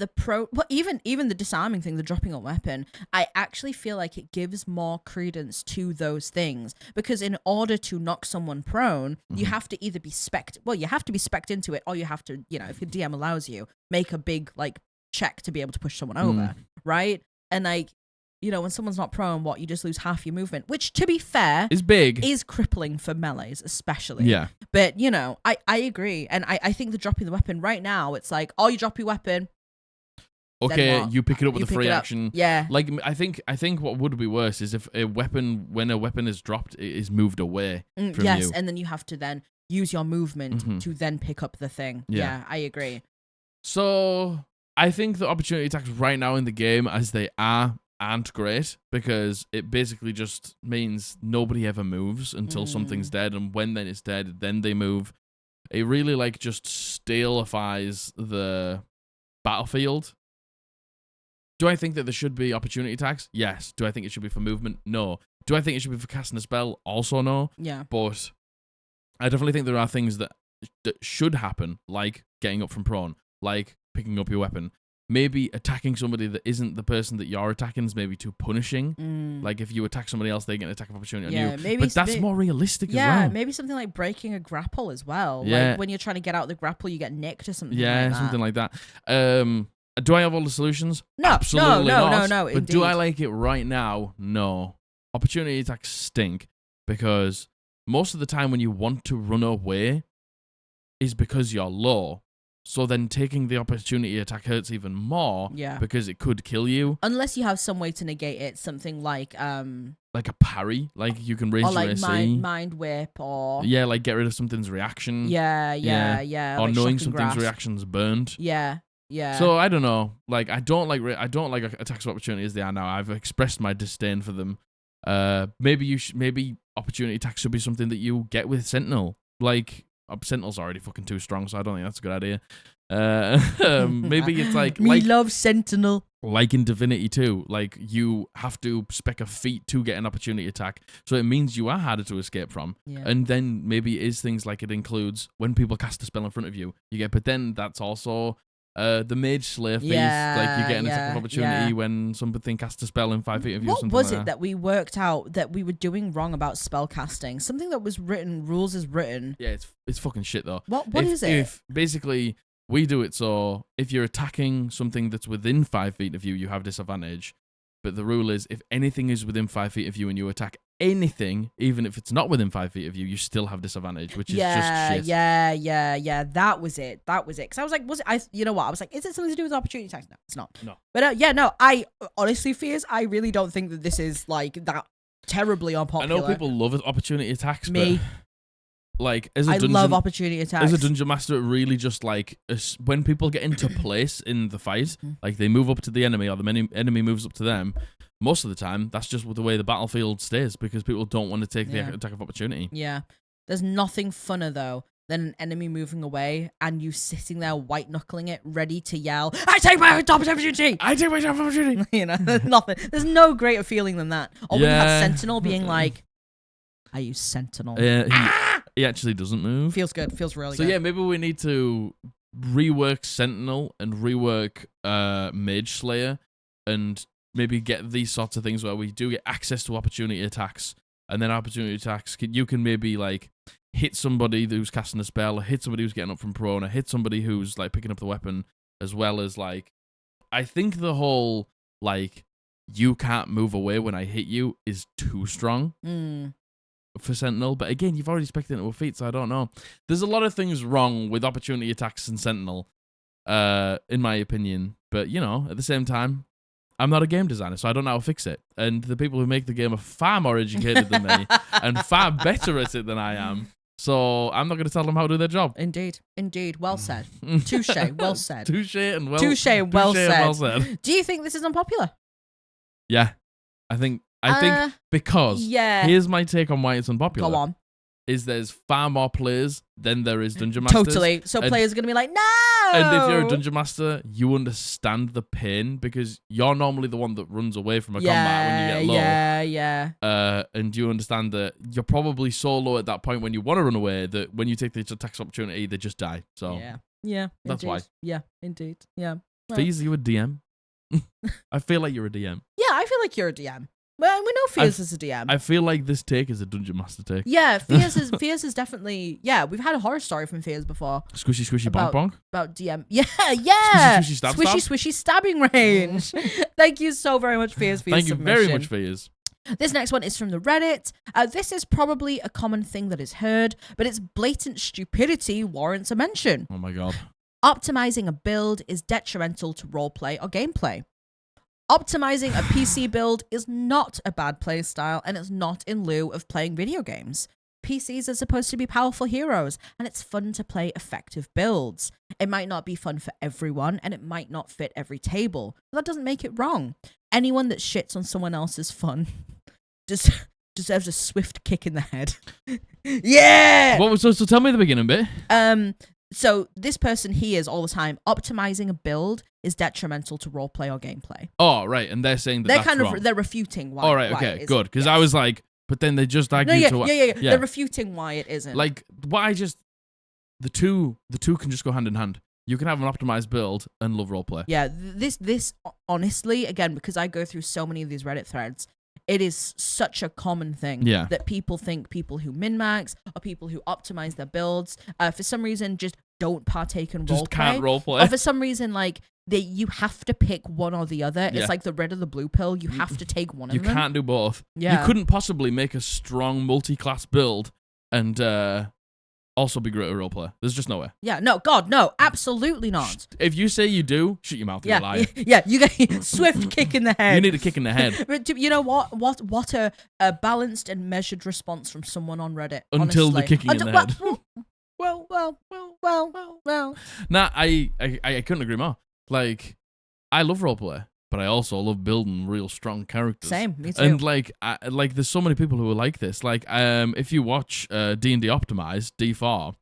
even the disarming thing, the dropping a weapon, I actually feel like it gives more credence to those things. Because in order to knock someone prone, you have to either be specced into it, or you have to, you know, if your DM allows you, make a big like check to be able to push someone over, right? And like, you know, when someone's not prone, you just lose half your movement, which, to be fair, is crippling for melees, especially. Yeah. But, you know, I agree. And I think the dropping the weapon right now, it's like, oh, you drop your weapon. Okay, you pick it up with a free action. Yeah. Like, I think what would be worse is if when a weapon is dropped, it is moved away from you. Yes, and then you have to then use your movement to then pick up the thing. Yeah, I agree. So, I think the opportunity attacks right now in the game, as they aren't great, because it basically just means nobody ever moves until something's dead, and when then it's dead, then they move. It really like just stalifies the battlefield. Do I think that there should be opportunity attacks? Yes. Do I think it should be for movement? No. Do I think it should be for casting a spell? Also no. Yeah. But I definitely think there are things that should happen, like getting up from prone, like picking up your weapon. maybe attacking somebody that isn't the person that you're attacking is maybe too punishing. Like if you attack somebody else, they get an attack of opportunity on you. Maybe, but that's more realistic as well. Yeah, maybe something like breaking a grapple as well. Yeah. Like when you're trying to get out the grapple, you get nicked or something Yeah, like that. something like that. Do I have all the solutions? No, Absolutely not. no, But do I like it right now? No. Opportunity attacks stink because most of the time when you want to run away is because you're low. So then taking the opportunity attack hurts even more because it could kill you. Unless you have some way to negate it, something like a parry, like you can raise or your like AC. mind whip or like get rid of something's reaction. Yeah. Or like knowing shocking something's grasp. reaction's burned. Yeah. So I don't know. Like I don't like attacks of opportunity as they are now. I've expressed my disdain for them. Maybe opportunity attacks should be something that you get with Sentinel. Like Sentinel's already fucking too strong, so I don't think that's a good idea. Maybe it's like we love Sentinel. Like in Divinity 2, like you have to spec a feat to get an opportunity attack, so it means you are harder to escape from. And then maybe it is things like it includes when people cast a spell in front of you, you get. But then that's also the Mage Slayer phase, like you get an attack of opportunity when something casts a spell in 5 feet of you. What was it that we worked out that we were doing wrong about spell casting? Something that was written, rules is written. Yeah, it's fucking shit though. What is it? If basically we do it so if you're attacking something that's within 5 feet of you, you have disadvantage. But the rule is if anything is within 5 feet of you and you attack anything, even if it's not within 5 feet of you, you still have disadvantage, which is just shit. Yeah. That was it. Because I was like, you know what? I was like, is it something to do with opportunity attacks? No, it's not. No. But I honestly, Fears, I really don't think that this is like that terribly unpopular. I know people love opportunity attacks, Me. but like as a I dungeon, love opportunity attacks. As a dungeon master, it really just like when people get into place in the fight, like they move up to the enemy or the enemy moves up to them. Most of the time, that's just the way the battlefield stays because people don't want to take the attack of opportunity. Yeah. There's nothing funner though than an enemy moving away and you sitting there white knuckling it, ready to yell, "I take my opportunity! I take my opportunity!" You know, there's nothing. There's no greater feeling than that. Or when you have Sentinel being like, "I use Sentinel." He actually doesn't move. Feels good. Feels really good. So yeah, maybe we need to rework Sentinel and rework Mage Slayer and maybe get these sorts of things where we do get access to opportunity attacks. And then opportunity attacks, you can maybe like hit somebody who's casting a spell, or hit somebody who's getting up from prone, or hit somebody who's like picking up the weapon, as well as like, I think the whole like, you can't move away when I hit you is too strong. For Sentinel, but again, you've already spec'd into a feat, so I don't know. There's a lot of things wrong with opportunity attacks and Sentinel, in my opinion. But you know, at the same time, I'm not a game designer, so I don't know how to fix it. And the people who make the game are far more educated than me and far better at it than I am. So I'm not going to tell them how to do their job. Indeed. Well said. Touche. Well said. Touche and well said. Do you think this is unpopular? Yeah, I think because here's my take on why it's unpopular. Go on. Is there's far more players than there is dungeon masters. Totally. So players are going to be like, no! And if you're a dungeon master, you understand the pain because you're normally the one that runs away from a combat when you get low. Yeah. And you understand that you're probably so low at that point when you want to run away that when you take the attack opportunity, they just die. So yeah. That's indeed. why. Yeah, indeed. Yeah. Well. Fees, you a DM? I feel like you're a DM. Yeah, I feel like you're a DM. Well, we know Fears is a DM. I feel like this take is a dungeon master take. Yeah, Fears is definitely. Yeah, we've had a horror story from Fears before. Squishy, squishy, bonk, bonk. About DM. Yeah. Squishy, stab, swishy, stabbing range. Thank you so very much, Fears, for your submission. Thank you very much, Fears. This next one is from the Reddit. This is probably a common thing that is heard, but its blatant stupidity warrants a mention. Oh my god. Optimizing a build is detrimental to roleplay or gameplay. Optimizing a PC build is not a bad playstyle, and it's not in lieu of playing video games. PCs are supposed to be powerful heroes, and it's fun to play effective builds. It might not be fun for everyone, and it might not fit every table, but that doesn't make it wrong. Anyone that shits on someone else's fun just deserves a swift kick in the head. Yeah! What was so tell me the beginning bit. So this person hears all the time, optimizing a build is detrimental to roleplay or gameplay. Oh, right. And they're saying that's wrong. They're refuting why. All right, okay, good. Because I was like, but then they just argued yeah. They're refuting why it isn't. Like, why just the two can just go hand in hand. You can have an optimized build and love roleplay. Yeah, this honestly, again, because I go through so many of these Reddit threads, it is such a common thing that people think people who min-max or people who optimize their builds, for some reason, just don't partake in roleplay. Just can't roleplay. Or for some reason, like, you have to pick one or the other. It's like the red or the blue pill. You have to take one of them. You can't do both. Yeah. You couldn't possibly make a strong multi-class build and also be great at roleplay. There's just no way. Yeah, no, God, no, absolutely not. If you say you do, shut your mouth, you're lying. Yeah, you get swift kick in the head. You need a kick in the head. But you know what? What a balanced and measured response from someone on Reddit. Until honestly. the kicking in the head. Well. Nah, I couldn't agree more. Like, I love roleplay, but I also love building real strong characters. Same, me too. And like, there's so many people who are like this. Like, if you watch D&D Optimized, D4,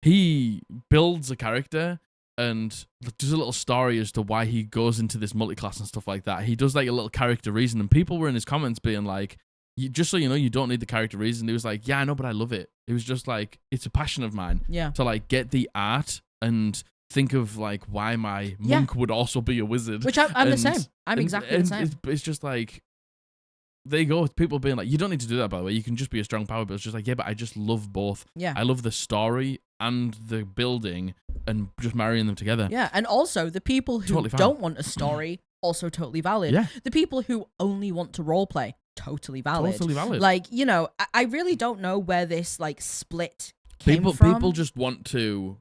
he builds a character and does a little story as to why he goes into this multi-class and stuff like that. He does like a little character reason, and people were in his comments being like, just so you know, you don't need the character reason. He was like, yeah, I know, but I love it. It was just like, it's a passion of mine. Yeah. To like get the art and think of like why my monk would also be a wizard. Which I'm the same. I'm exactly the same. It's just like, there you go with people being like, you don't need to do that, by the way. You can just be a strong power build. It's just like, yeah, but I just love both. Yeah. I love the story and the building and just marrying them together. Yeah, and also the people who Totally fine. don't want a story, also totally valid. Yeah. The people who only want to roleplay, totally valid. Totally valid. Like, you know, I really don't know where this like split came from. People just want to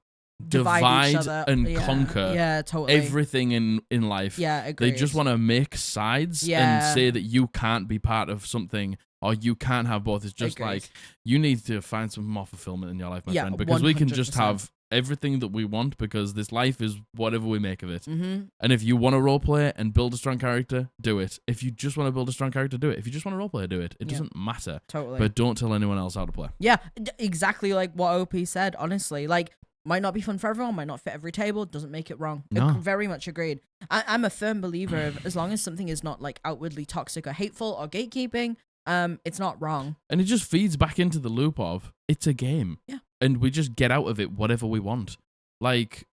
divide each divide other. and conquer totally. everything in life. Yeah, agreed. They just want to make sides and say that you can't be part of something or you can't have both. It's just Agreed. like, you need to find some more fulfillment in your life, my friend, because we can just 100%. have everything that we want, because this life is whatever we make of it. Mm-hmm. And if you want to roleplay and build a strong character, do it. If you just want to build a strong character, do it. If you just want to roleplay, do it. It doesn't matter. Totally. But don't tell anyone else how to play. Yeah, exactly like what OP said, honestly. Like, might not be fun for everyone, might not fit every table, doesn't make it wrong. No. Very much agreed. I'm a firm believer of, as long as something is not like outwardly toxic or hateful or gatekeeping, it's not wrong. And it just feeds back into the loop of, it's a game. Yeah. And we just get out of it whatever we want. Like,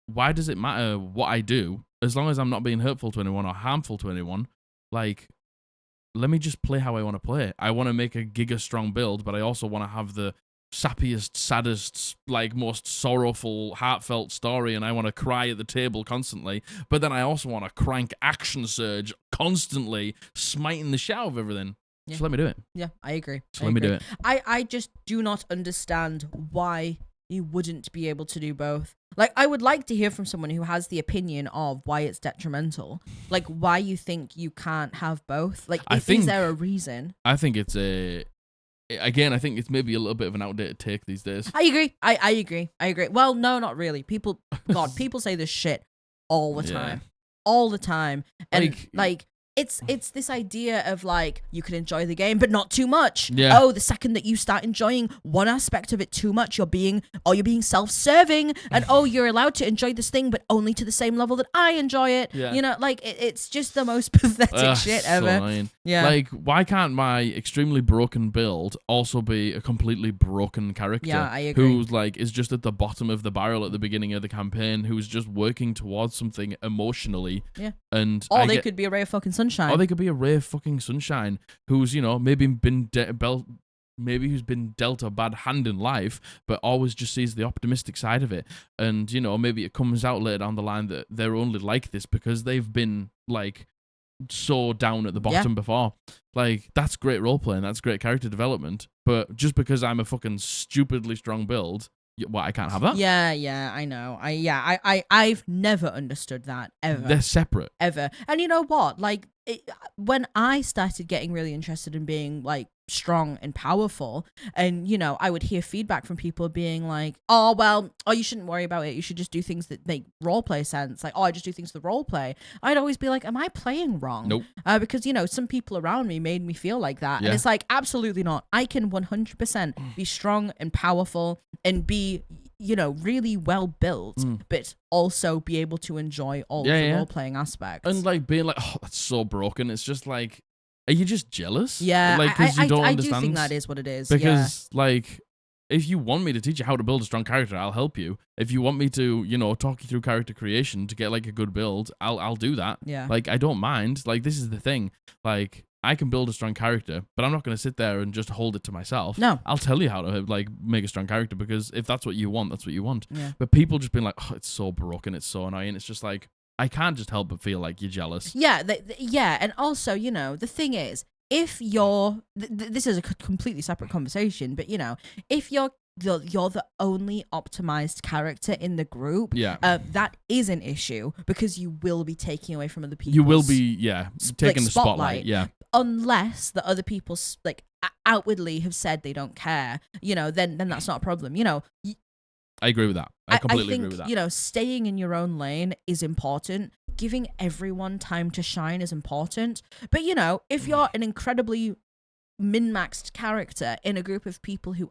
why does it matter what I do? As long as I'm not being hurtful to anyone or harmful to anyone, like, let me just play how I want to play. I want to make a giga strong build, but I also want to have the sappiest, saddest, like, most sorrowful, heartfelt story, and I want to cry at the table constantly. But then I also want to crank action surge constantly, smiting the shit out of everything. Yeah. Just let me do it. Yeah, I agree. Just let me do it. I just do not understand why you wouldn't be able to do both. Like, I would like to hear from someone who has the opinion of why it's detrimental. Like, why you think you can't have both. Like, is there a reason? I think it's I think it's maybe a little bit of an outdated take these days. I agree. I agree. Well, no, not really. People say this shit all the time. All the time. And like it's this idea of like, you can enjoy the game, but not too much. Yeah. Oh, the second that you start enjoying one aspect of it too much, you're being self-serving, and oh, you're allowed to enjoy this thing, but only to the same level that I enjoy it. Yeah. You know, like it's just the most pathetic shit ever. So annoying. Yeah. Like, why can't my extremely broken build also be a completely broken character? Yeah, I agree. Who's like is just at the bottom of the barrel at the beginning of the campaign, who's just working towards something emotionally. Yeah. And they could be a ray of fucking sunshine. Or they could be a ray of fucking sunshine who's, you know, maybe who's been dealt a bad hand in life, but always just sees the optimistic side of it. And, you know, maybe it comes out later down the line that they're only like this because they've been, like, so down at the bottom before. Like, that's great roleplaying, that's great character development. But just because I'm a fucking stupidly strong build, I can't have that? Yeah, I know. I've never understood that, ever. They're separate. Ever. And you know what? Like, when I started getting really interested in being, like, strong and powerful, and, you know, I would hear feedback from people being like, you shouldn't worry about it, you should just do things that make roleplay sense. Like, I just do things for roleplay. I'd always be like, am I playing wrong? Nope. Because, you know, some people around me made me feel like that. And it's like, absolutely not. I can 100% be strong and powerful and be, you know, really well built, but also be able to enjoy all of the role-playing aspects. And, like, being like, oh, that's so broken. It's just like, are you just jealous? Yeah, like, because you don't understand. I do think that is what it is. Because, like, if you want me to teach you how to build a strong character, I'll help you. If you want me to, talk you through character creation to get like a good build, I'll do that. Yeah. Like, I don't mind. Like, this is the thing. Like, I can build a strong character, but I'm not going to sit there and just hold it to myself. No. I'll tell you how to like make a strong character, because if that's what you want, that's what you want. Yeah. But people just being like, oh, it's so broken, it's so annoying. It's just like, I can't just help but feel like you're jealous. Yeah. Yeah. And also, the thing is, if you're, this is a completely separate conversation, but if you're the only optimized character in the group, that is an issue, because you will be taking away from other people. You will be, taking the spotlight. Yeah. Unless the other people like outwardly have said they don't care, then that's not a problem. I agree with that. I completely think, agree with that. Staying in your own lane is important. Giving everyone time to shine is important. But, if you're an incredibly min-maxed character in a group of people who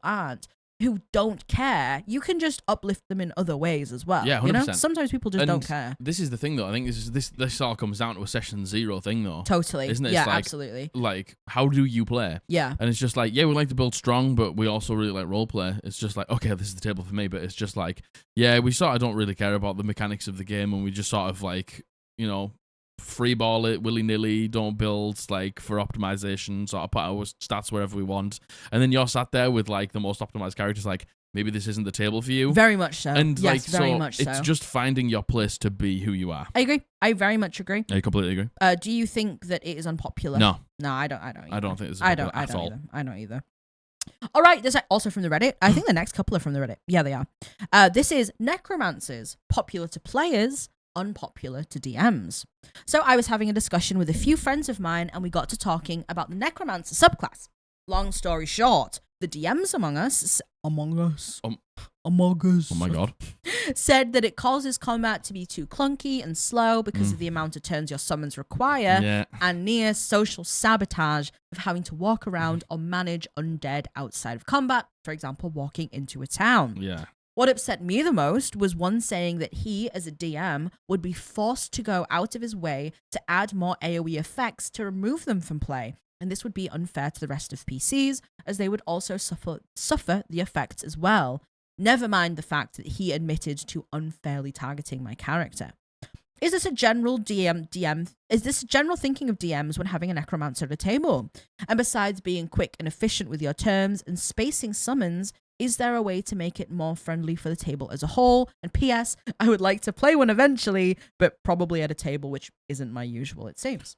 don't care, you can just uplift them in other ways as well. Yeah, 100%. Sometimes people just don't care. This is the thing, though. I think this all comes down to a session 0 thing, though. Totally. Isn't it? Yeah, it's like, absolutely. Like, how do you play? Yeah. And it's just like, we like to build strong, but we also really like role play. It's just like, okay, this is the table for me, but it's just like, we sort of don't really care about the mechanics of the game, and we just sort of like, free ball it willy-nilly, don't build like for optimization, sort of put our stats wherever we want. And then you're sat there with like the most optimized characters, like, maybe this isn't the table for you. Very much so. And yes, very much so. It's just finding your place to be who you are. I agree. I very much agree. I completely agree. Do you think that it is unpopular? No. No, I don't either. I don't think it's unpopular at all. I don't either. All right, this is also from the Reddit. I think the next couple are from the Reddit. Yeah, they are. This is necromancers, popular to players, unpopular to DMs. So I was having a discussion with a few friends of mine, and we got to talking about the necromancer subclass. Long story short, the DMs among us, oh my god, said that it causes combat to be too clunky and slow because of the amount of turns your summons require, and near social sabotage of having to walk around or manage undead outside of combat, for example, walking into a town. Yeah. What upset me the most was one saying that he, as a DM, would be forced to go out of his way to add more AoE effects to remove them from play. And this would be unfair to the rest of PCs, as they would also suffer the effects as well. Never mind the fact that he admitted to unfairly targeting my character. Is this a general Is this a general thinking of DMs when having a necromancer at a table? And besides being quick and efficient with your terms and spacing summons, is there a way to make it more friendly for the table as a whole? And P.S. I would like to play one eventually, but probably at a table, which isn't my usual, it seems.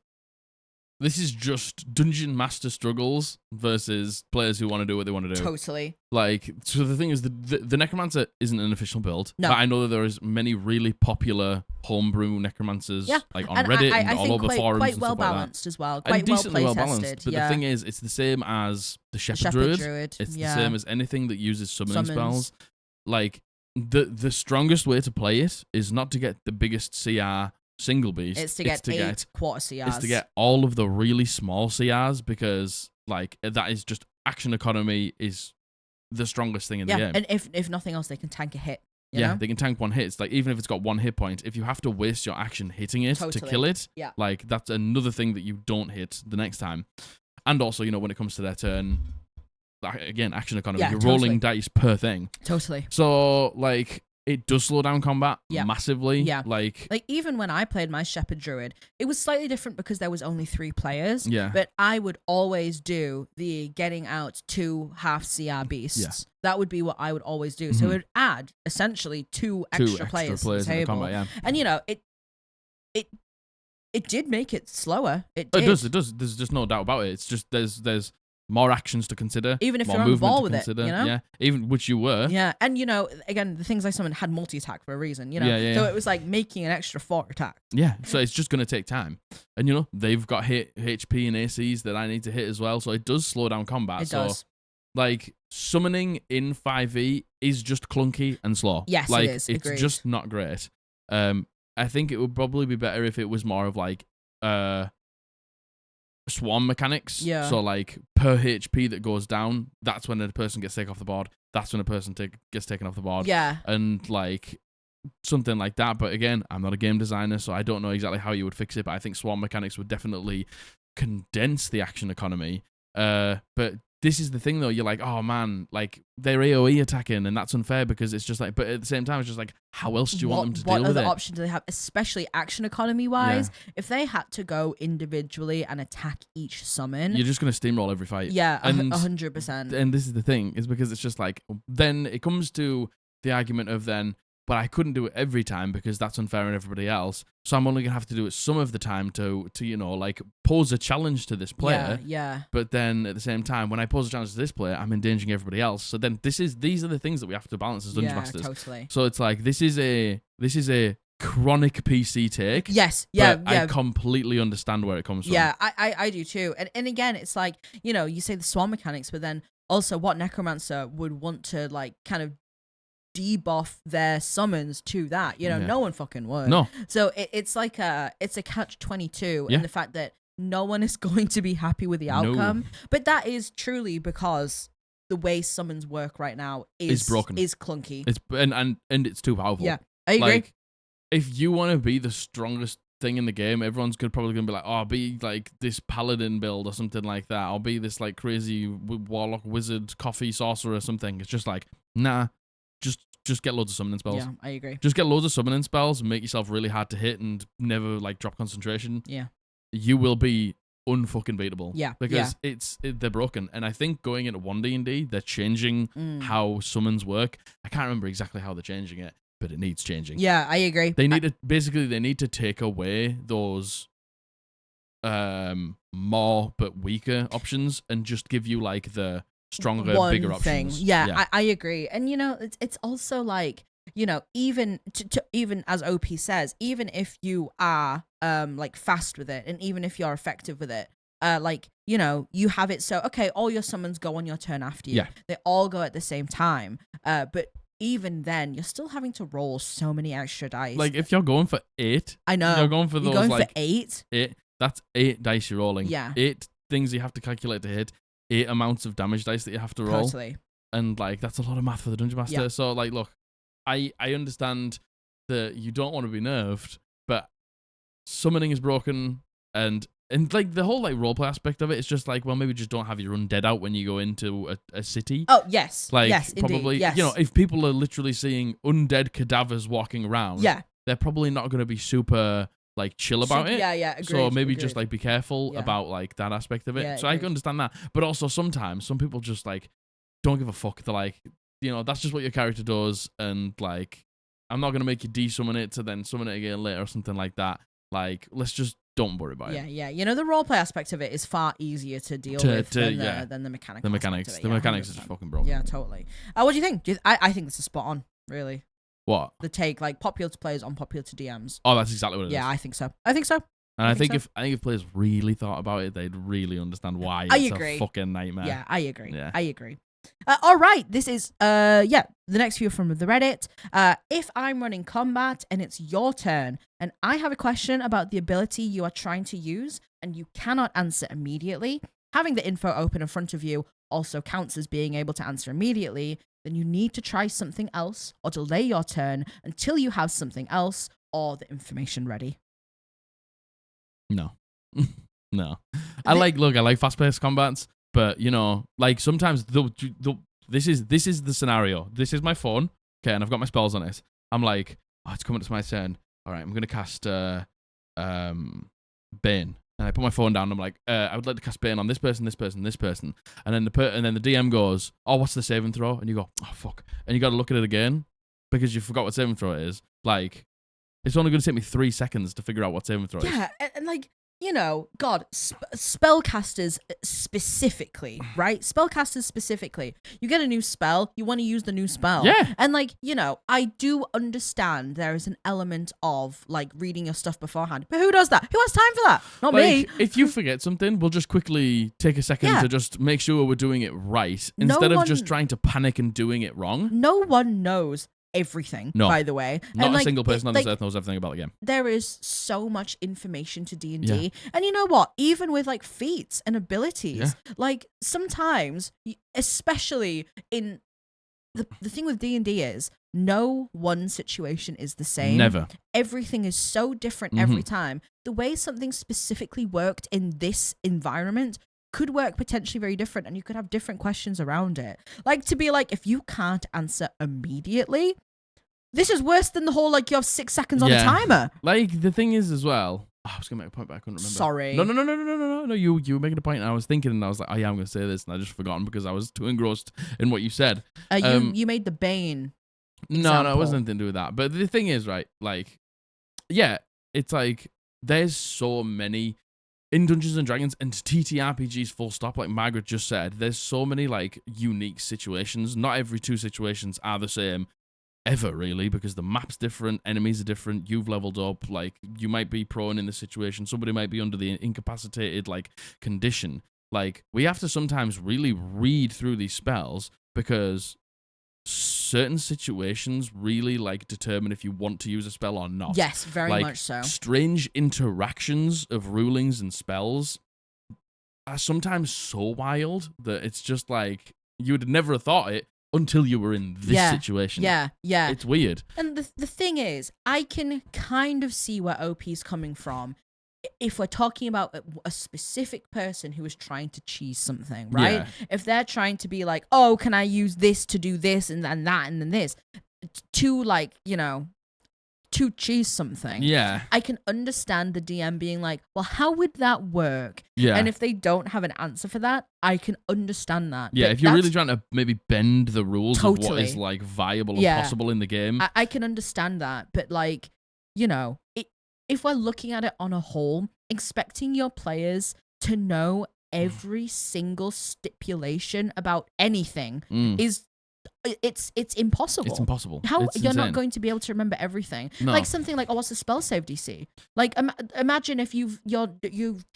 This is just dungeon master struggles versus players who want to do what they want to do. Totally. Like, so the thing is, the necromancer isn't an official build. No. But I know that there is many really popular homebrew necromancers, like on and Reddit I and all over forums quite and well stuff like balanced that. as well. And Quite decently well balanced. tested. But the thing is, it's the same as the Shepherd Druid. It's the same as anything that uses summoning spells. Like, the strongest way to play it is not to get the biggest CR single beast. It's to get 8 quarter CRs. It's to get all of the really small CRs, because like that is just action economy is the strongest thing in the game. And if nothing else, they can tank a hit. You know? They can tank one hit. It's like, even if it's got one hit point, if you have to waste your action hitting it to kill it, like that's another thing that you don't hit the next time. And also, when it comes to their turn, again, action economy, you're rolling dice per thing. Totally. So like, it does slow down combat massively. Yeah. Like even when I played my Shepherd Druid, it was slightly different because there was only 3 players. Yeah. But I would always do the getting out 2 half CR beasts. Yeah. That would be what I would always do. So it would add essentially 2 extra players to the table. In the combat, And it did make it slower. It did. It does. There's just no doubt about it. It's just there's more actions to consider. Even if more you're on the movement ball to with consider. it, Yeah, even which you were. Yeah, and again, the things I summoned had multi-attack for a reason, So it was like making an extra 4 attack. Yeah, so it's just going to take time. And they've got HP and ACs that I need to hit as well, so it does slow down combat. It does. Like, summoning in 5e is just clunky and slow. Yes, like, it is. It's Agreed. just not great. I think it would probably be better if it was more of like swarm mechanics. Yeah. So like, per HP that goes down, that's when a person gets taken off the board. That's when a person gets taken off the board. Yeah. And like, something like that. But again, I'm not a game designer, so I don't know exactly how you would fix it. But I think swarm mechanics would definitely condense the action economy. But this is the thing though. You're like, oh man, like they're AOE attacking, and that's unfair because it's just like. But at the same time, it's just like, how else do you want them to deal with it? What other option do they have, especially action economy wise? If they had to go individually and attack each summon, you're just gonna steamroll every fight. Yeah, and 100%. And this is the thing, is because it's just like, then it comes to the argument of then, but I couldn't do it every time because that's unfair on everybody else. So I'm only gonna have to do it some of the time to like pose a challenge to this player. Yeah. But then at the same time, when I pose a challenge to this player, I'm endangering everybody else. So then these are the things that we have to balance as Dungeon Masters. Totally. So it's like this is a chronic PC take. Yes. I completely understand where it comes from. Yeah, I do too. And again, it's like, you say the swarm mechanics, but then also what necromancer would want to like kind of debuff their summons to that. No one fucking would. No. So it's like it's a catch-22 in the fact that no one is going to be happy with the outcome. No. But that is truly because the way summons work right now is broken. Is clunky. It's and it's too powerful. Yeah, I agree. Like, if you want to be the strongest thing in the game, everyone's probably gonna be like, oh, I'll be like this paladin build or something like that. I'll be this like crazy warlock wizard coffee sorcerer or something. It's just like, nah, just get loads of summoning spells. Yeah, I agree. Just get loads of summoning spells and make yourself really hard to hit and never like drop concentration. Yeah, you will be unfucking beatable. Yeah, because they're broken. And I think going into 1D&D, they're changing how summons work. I can't remember exactly how they're changing it, but it needs changing. Yeah, I agree. They need to take away those more but weaker options and just give you like the stronger, bigger options. Yeah. I agree. And it's also like, even even as OP says, even if you are like fast with it, and even if you're effective with it, like you have it so okay, all your summons go on your turn after you. Yeah. They all go at the same time. But even then, you're still having to roll so many extra dice. Like if you're going for 8, I know you're going for those going like for 8. 8. That's 8 dice you're rolling. Yeah. 8 things you have to calculate to hit. 8 amounts of damage dice that you have to roll. Totally. And like that's a lot of math for the Dungeon Master. Yeah. So like, look, I understand that you don't want to be nerfed, but summoning is broken, and like the whole like roleplay aspect of it is just like, well, maybe just don't have your undead out when you go into a city. Oh yes, like yes, probably indeed, yes. If people are literally seeing undead cadavers walking around, they're probably not going to be super like chill about it. Yeah, agreed, so maybe agreed. just like be careful about like that aspect of it. Yeah, so I can understand that, but also sometimes some people just like don't give a fuck. They're like, that's just what your character does, and like I'm not gonna make you de-summon it to then summon it again later or something like that. Like, let's just don't worry about it. Yeah. The roleplay aspect of it is far easier to deal with than the mechanical. The mechanics are just fucking broken. Yeah, totally. What do you think? I think this is spot on. Really. What? The take, like popular to players, unpopular to DMs. Oh, that's exactly what it is. Yeah, I think so. And I think if players really thought about it, they'd really understand why it's a fucking nightmare. Yeah, I agree. Yeah. I agree. All right, this is the next few from the Reddit. If I'm running combat and it's your turn, and I have a question about the ability you are trying to use, and you cannot answer immediately, having the info open in front of you also counts as being able to answer immediately. Then you need to try something else or delay your turn until you have something else or the information ready. No. No. I like fast-paced combats, but like sometimes this is the scenario. This is my phone, okay, and I've got my spells on it. I'm like, oh, it's coming to my turn. All right, I'm gonna cast Bane. And I put my phone down and I'm like, I would like to cast Bane on this person, this person, this person. And then the DM goes, oh, what's the saving throw? And you go, oh, fuck. And you got to look at it again because you forgot what saving throw it is. Like, it's only going to take me 3 seconds to figure out what saving throw is. Yeah, and like, God, spellcasters specifically, right? Spellcasters specifically. You get a new spell, you want to use the new spell. Yeah. And like, I do understand there is an element of like reading your stuff beforehand. But who does that? Who has time for that? Not me. If you forget something, we'll just quickly take a second to just make sure we're doing it right instead of just trying to panic and doing it wrong. No one knows everything, by the way. Not a single person on this earth knows everything about the game. There is so much information to D&D. And you know what? Even with like feats and abilities, like sometimes, especially in the thing with D&D is no one situation is the same. Never. Everything is so different every time. The way something specifically worked in this environment could work potentially very different, and you could have different questions around it. Like, to be like, if you can't answer immediately, this is worse than the whole, like, you have 6 seconds on a timer. Like, the thing is as well, I was going to make a point, but I couldn't remember. Sorry. No, you were making a point, and I was thinking, and I was like, oh yeah, I'm going to say this, and I just forgotten because I was too engrossed in what you said. You made the Bane No, it wasn't anything to do with that. But the thing is, right, like, yeah, it's like, there's so many in Dungeons and Dragons and TTRPGs full stop, like Margaret just said, there's so many like unique situations. Not every 2 situations are the same ever, really, because the map's different, enemies are different, you've leveled up, like you might be prone in the situation, somebody might be under the incapacitated like condition. Like, we have to sometimes really read through these spells because certain situations really like determine if you want to use a spell or not. Yes, very like, much so. Strange interactions of rulings and spells are sometimes so wild that it's just like you would never have thought it until you were in this situation. Yeah. It's weird. And the thing is, I can kind of see where OP's coming from if we're talking about a specific person who is trying to cheese something, right? Yeah. If they're trying to be like, oh, can I use this to do this and then that and then this to, like, you know, to cheese something. Yeah. I can understand the DM being like, well, how would that work? Yeah. And if they don't have an answer for that, I can understand that. Yeah, But if you're that's really trying to maybe bend the rules of what Totally. is like viable and possible in the game. I can understand that, but like, you know, if we're looking at it on a whole, expecting your players to know every single stipulation about anything is it's impossible. It's impossible. How It's you're insane. not going to be able to remember everything? No. Like something like, oh, what's the spell save DC? Like, imagine if you've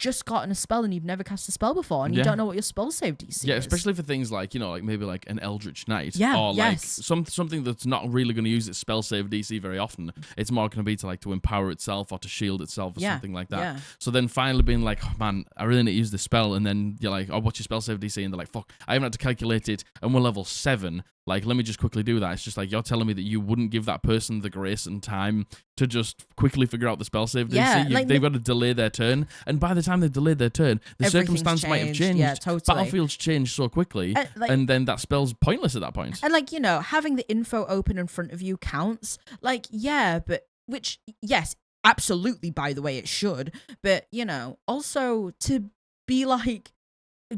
just gotten a spell and you've never cast a spell before, and you don't know what your spell save DC is. Yeah, especially for things like, you know, like maybe like an Eldritch Knight. Yeah, or like yes. something that's not really going to use its spell save DC very often. It's more going to be to empower itself or to shield itself or something like that. Yeah. So then finally being like, oh man, I really need to use this spell, and then you're like, oh, what's your spell save DC? And they're like, fuck, I haven't had to calculate it, and we're level 7. Like, let me just quickly do that. It's just like, you're telling me that you wouldn't give that person the grace and time to just quickly figure out the spell save DC. Yeah, They've got to delay their turn. And by the time they've delayed their turn, the Everything's circumstance might have changed. changed. Yeah, totally. Battlefield's changed so quickly. And then that spell's pointless at that point. And like, you know, having the info open in front of you counts. Like, yeah, but which, yes, absolutely, by the way, it should. But, you know, also to be like,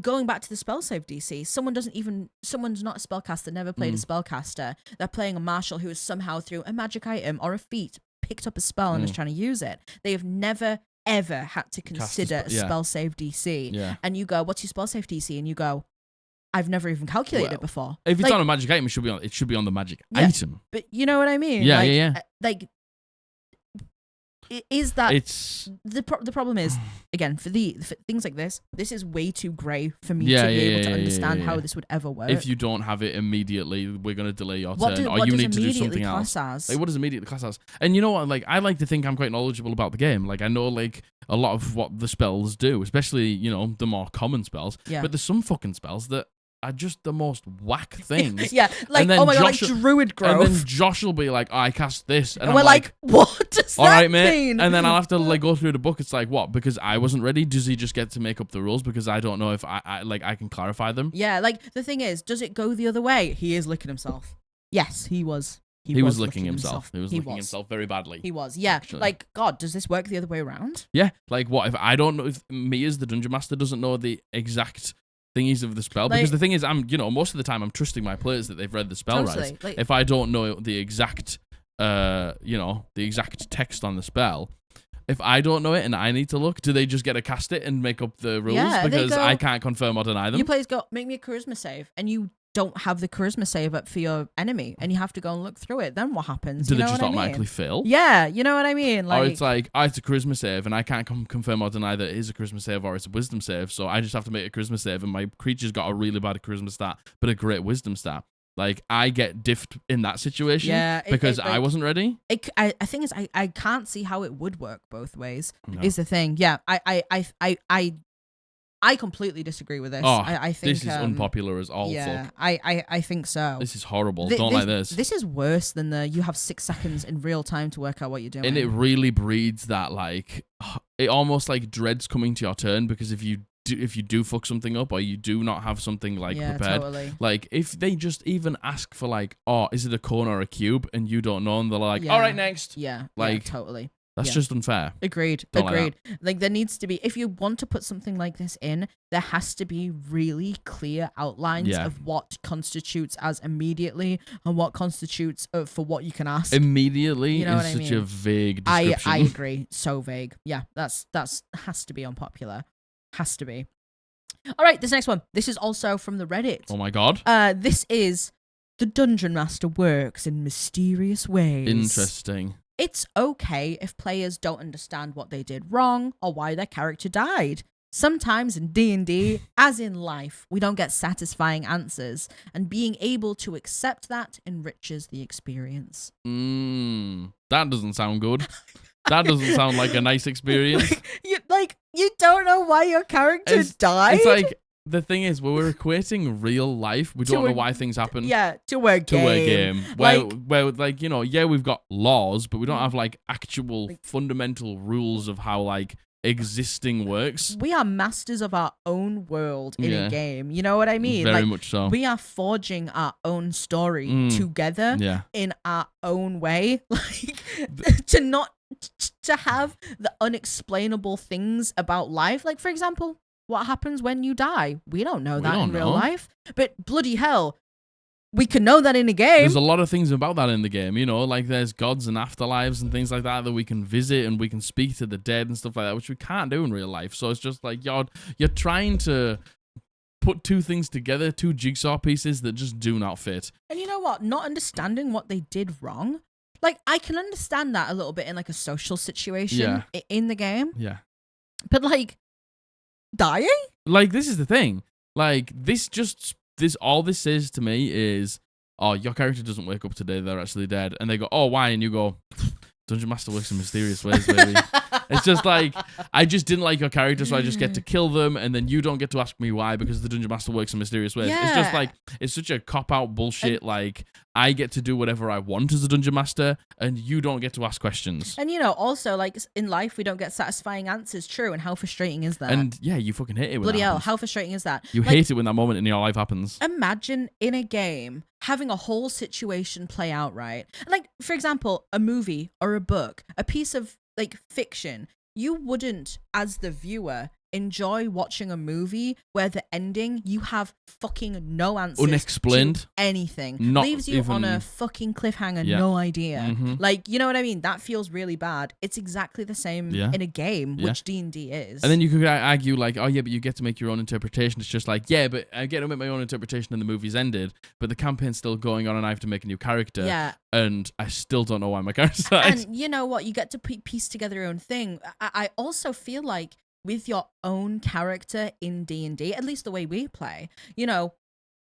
going back to the spell save DC, someone's not a spellcaster, never played a spellcaster. They're playing a marshal who has somehow, through a magic item or a feat, picked up a spell and is trying to use it. They have never, ever had to consider a spell save DC. Yeah. And you go, what's your spell save DC? And you go, I've never even calculated it before. If it's like, on a magic item, it should be on the magic item. But you know what I mean? Yeah, like, yeah. Like, is that It's the problem is, again, for things like this is way too grey for me Yeah, to be yeah, able to yeah, understand yeah. how this would ever work. if you don't have it immediately, we're going to delay your What turn, do- or what you does need to do immediately something else. class as? Like, what does immediately class as? And you know what? Like, I like to think I'm quite knowledgeable about the game. Like, I know like a lot of what the spells do, especially, you know, the more common spells. Yeah. But there's some fucking spells that are just the most whack things. Yeah, like, And then oh my god, like Josh- druid growth. And then Josh will be like, oh, I cast this. And And I'm we're like, what does all that right, mate. mean? And then I'll have to like go through the book. It's like, what? Because I wasn't ready. Does he just get to make up the rules because I don't know if I can clarify them? Yeah, like the thing is, does it go the other way? He is licking himself. Yes, he was. He was licking himself. He was licking himself very badly. He was. Yeah. Actually. Like, God, does this work the other way around? Yeah. Like, what if I don't know, if me as the dungeon master doesn't know the exact thingies of the spell? Because the thing is, most of the time I'm trusting my players that they've read the spell Totally. right. Like, If I don't know the exact, the exact text on the spell, if I don't know it and I need to look, do they just get to cast it and make up the rules? Yeah, they because go- I can't confirm or deny them. your players go, make me a charisma save, and you don't have the charisma save up for your enemy, and you have to go and look through it. Then what happens? Do You they know just what I mean? automatically fail? Yeah, you know what I mean? Or it's like, it's a charisma save, and I can't confirm or deny that it is a charisma save or it's a wisdom save, so I just have to make a charisma save, and my creature's got a really bad charisma stat, but a great wisdom stat. Like, I get diffed in that situation because I wasn't ready. I think is I can't see how it would work both ways. No. Is the thing? Yeah, I completely disagree with this. Oh, I think this is unpopular as all yeah, fuck. I think so. This is horrible. Don't like this. This is worse than you have 6 seconds in real time to work out what you're doing. And it really breeds that, like, it almost like dreads coming to your turn, because if you you do fuck something up or you do not have something like Yeah, prepared, totally. like if they just even ask for like, oh, is it a cone or a cube, and you don't know, and they're like, Yeah. all right, next. Yeah. Like, totally. That's Yeah. just unfair. Agreed. Don't like Agreed. Like there needs to be, if you want to put something like this in, there has to be really clear outlines Yeah. of what constitutes as immediately and what constitutes for what you can ask. Immediately You know is what I such a mean? vague description. I agree. So vague. Yeah, that's has to be unpopular. Has to be. All right, this next one. This is also from the Reddit. Oh my god. This is the Dungeon Master works in mysterious ways. Interesting. It's okay if players don't understand what they did wrong or why their character died. Sometimes in D&D, as in life, we don't get satisfying answers, and being able to accept that enriches the experience. That doesn't sound good. That doesn't sound like a nice experience. You don't know why your character died? It's like, the thing is, we're equating real life. We don't know why things happen. Yeah, to a game. Where like, you know, yeah, we've got laws, but we don't have like actual fundamental rules of how like existing works. We are masters of our own world in Yeah. a game. You know what I mean? Very like, much so. we are forging our own story together Yeah. in our own way. Like to have the unexplainable things about life. Like, for example, what happens when you die? We don't know that in real life. But bloody hell, we can know that in a game. There's a lot of things about that in the game, you know, like there's gods and afterlives and things like that we can visit, and we can speak to the dead and stuff like that, which we can't do in real life. So it's just like you're trying to put two things together, two jigsaw pieces that just do not fit. And you know what? Not understanding what they did wrong. Like, I can understand that a little bit in like a social situation in the game. Yeah. But like, dying? Like, this is the thing. Like, all this says to me is, oh, your character doesn't wake up today, they're actually dead. And they go, oh, why? And you go, Dungeon Master works in mysterious ways, baby. It's just like, I just didn't like your character, so I just get to kill them, and then you don't get to ask me why because the Dungeon Master works in mysterious ways. Yeah. It's just like, it's such a cop-out bullshit. Like, I get to do whatever I want as a Dungeon Master, and you don't get to ask questions. And you know, also, like, in life, we don't get satisfying answers, true, and how frustrating is that? And yeah, you fucking hate it when bloody that hell, happens. how frustrating is that? You hate it when that moment in your life happens. Imagine in a game having a whole situation play out, right? Like, for example, a movie or a book, a piece of like fiction. You wouldn't, as the viewer, enjoy watching a movie where the ending you have fucking no answers, unexplained, to anything, not leaves you even on a fucking cliffhanger, Yeah. no idea. Mhm. Like, you know what I mean? That feels really bad. It's exactly the same Yeah. in a game, Yeah. which D&D is. And then you could argue like, oh yeah, but you get to make your own interpretation. It's just like, yeah, but I get to make my own interpretation and the movie's ended, but the campaign's still going on and I have to make a new character. Yeah. And I still don't know why my character died. And you know what? You get to piece together your own thing. I also feel like with your own character in D&D, at least the way we play, you know,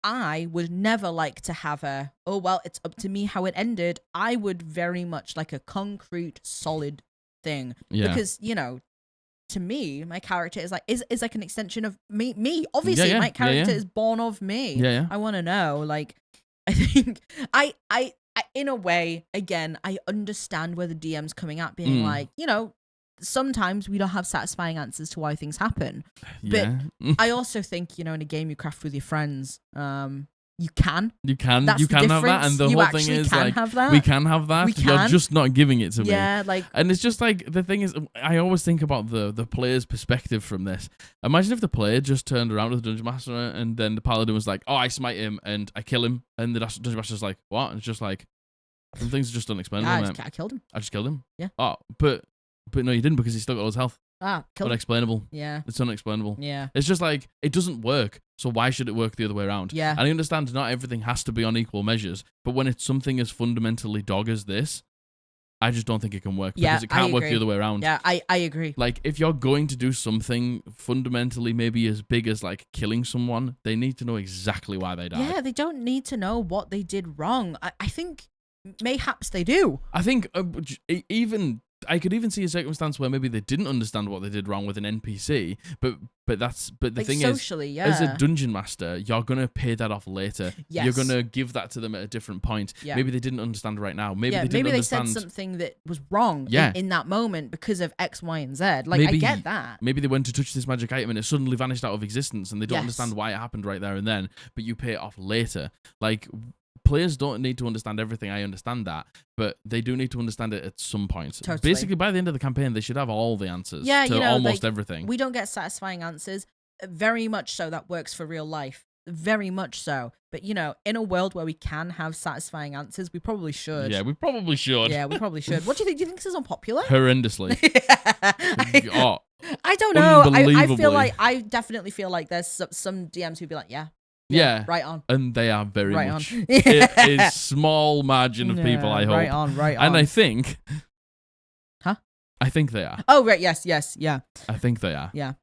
I would never like to have oh, well, it's up to me how it ended. I would very much like a concrete, solid thing. Yeah. Because, you know, to me, my character is like an extension of me. Obviously, Yeah. my character Yeah. is born of me. Yeah. I want to know, like, I think I in a way, again, I understand where the DM's coming at, being like, you know, sometimes we don't have satisfying answers to why things happen. Yeah. But I also think, you know, in a game you craft with your friends, you can. You can That's have the that, and the you whole thing actually is can like, have that. we can have that. We You're can. just not giving it to me. Yeah, like, And it's just like, the thing is, I always think about the player's perspective from this. Imagine if the player just turned around to the Dungeon Master and then the Paladin was like, oh, I smite him and I kill him. And the Dungeon Master's like, what? And it's just like, some things are just unexplainable, I man. killed him. I just killed him. Yeah. Oh, but no, you didn't, because he still got all his health. Killed him. Unexplainable. Yeah. It's unexplainable. Yeah. It's just like, it doesn't work, so why should it work the other way around? Yeah. And I understand not everything has to be on equal measures, but when it's something as fundamentally dog as this, I just don't think it can work, Yeah, because it can't I work agree. the other way around. Yeah, I agree. Like, if you're going to do something fundamentally maybe as big as, like, killing someone, they need to know exactly why they died. Yeah, they don't need to know what they did wrong. I think mayhaps they do. I think even I could even see a circumstance where maybe they didn't understand what they did wrong with an NPC, but the like thing socially, is, yeah. as a dungeon master, you're gonna pay that off later. Yes. You're gonna give that to them at a different point. Yeah. Maybe they didn't understand right now. Maybe they didn't maybe they understand. said something that was wrong Yeah. in that moment because of X, Y, and Z. Like, I Maybe- get that. Maybe they went to touch this magic item and it suddenly vanished out of existence, and they don't Yes. understand why it happened right there and then. But you pay it off later. Like, players don't need to understand everything. I understand that, but they do need to understand it at some point. Totally. Basically, by the end of the campaign, they should have all the answers Yeah, to almost everything. We don't get satisfying answers. Very much so. That works for real life. Very much so. But, in a world where we can have satisfying answers, we probably should. Yeah, we probably should. Yeah, we probably should. What do you think? Do you think this is unpopular? Horrendously. Oh, I don't know. I Unbelievably. I definitely feel like there's some DMs who'd be like, yeah. right on. And they are very Right much. on. It is small margin of people, I hope. Right on, right on. And I think... Huh? I think they are. Oh, right, yes, yeah. I think they are. Yeah.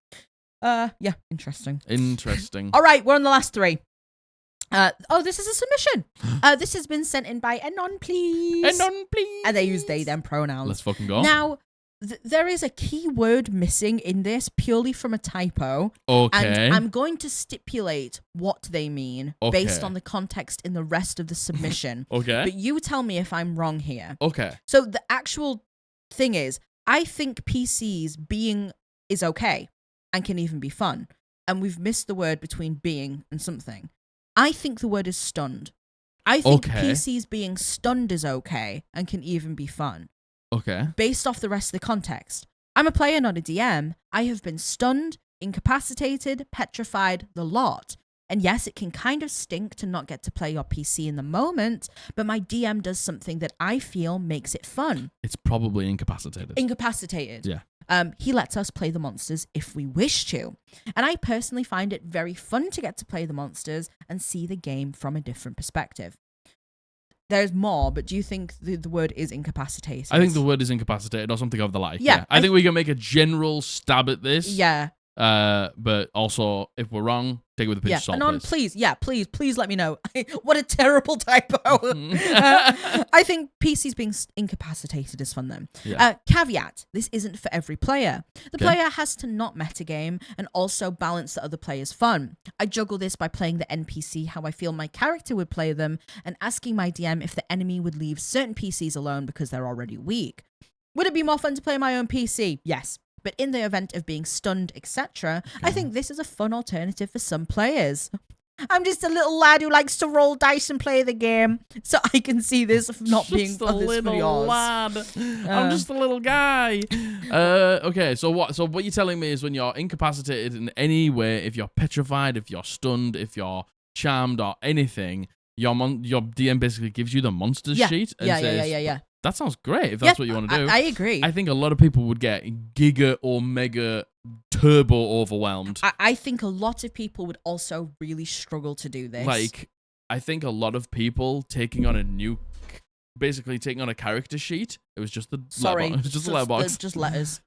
Interesting. Interesting. All right, we're on the last three. This is a submission. This has been sent in by Anon, please. Anon, please. And they use they, them pronouns. Let's fucking go. Now, there is a key word missing in this purely from a typo. Okay. And I'm going to stipulate what they mean based Okay. on the context in the rest of the submission. Okay. But you tell me if I'm wrong here. Okay. So the actual thing is, I think PCs being is okay and can even be fun. And we've missed the word between being and something. I think the word is stunned. I think Okay. PCs being stunned is okay and can even be fun. Okay. Based off the rest of the context. I'm a player, not a DM. I have been stunned, incapacitated, petrified, the lot. And yes, it can kind of stink to not get to play your PC in the moment, but my DM does something that I feel makes it fun. It's probably incapacitated. Incapacitated. Yeah. He lets us play the monsters if we wish to. And I personally find it very fun to get to play the monsters and see the game from a different perspective. There's more, but do you think the word is incapacitated? I think the word is incapacitated or something of the like. Yeah, I think we can make a general stab at this. Yeah. But also, if we're wrong, take it with a pinch of salt. Anon, please. please let me know. What a terrible typo. I think PCs being incapacitated is fun then. Yeah. Caveat, this isn't for every player. The Okay. player has to not metagame and also balance the other player's fun. I juggle this by playing the NPC how I feel my character would play them and asking my DM if the enemy would leave certain PCs alone because they're already weak. Would it be more fun to play my own PC? Yes. But in the event of being stunned, etc., I think this is a fun alternative for some players. I'm just a little lad who likes to roll dice and play the game, so I can see this not being just a for this for little yours. lad. I'm just a little guy. Okay, so what you're telling me is when you're incapacitated in any way, if you're petrified, if you're stunned, if you're charmed or anything, your DM basically gives you the monsters sheet and says, Yeah. that sounds great if that's what you want to do. I agree. I think a lot of people would get giga or mega turbo overwhelmed. I think a lot of people would also really struggle to do this. Like, I think a lot of people taking on a character sheet. It was just the Sorry, it was just a letterbox. Just letters.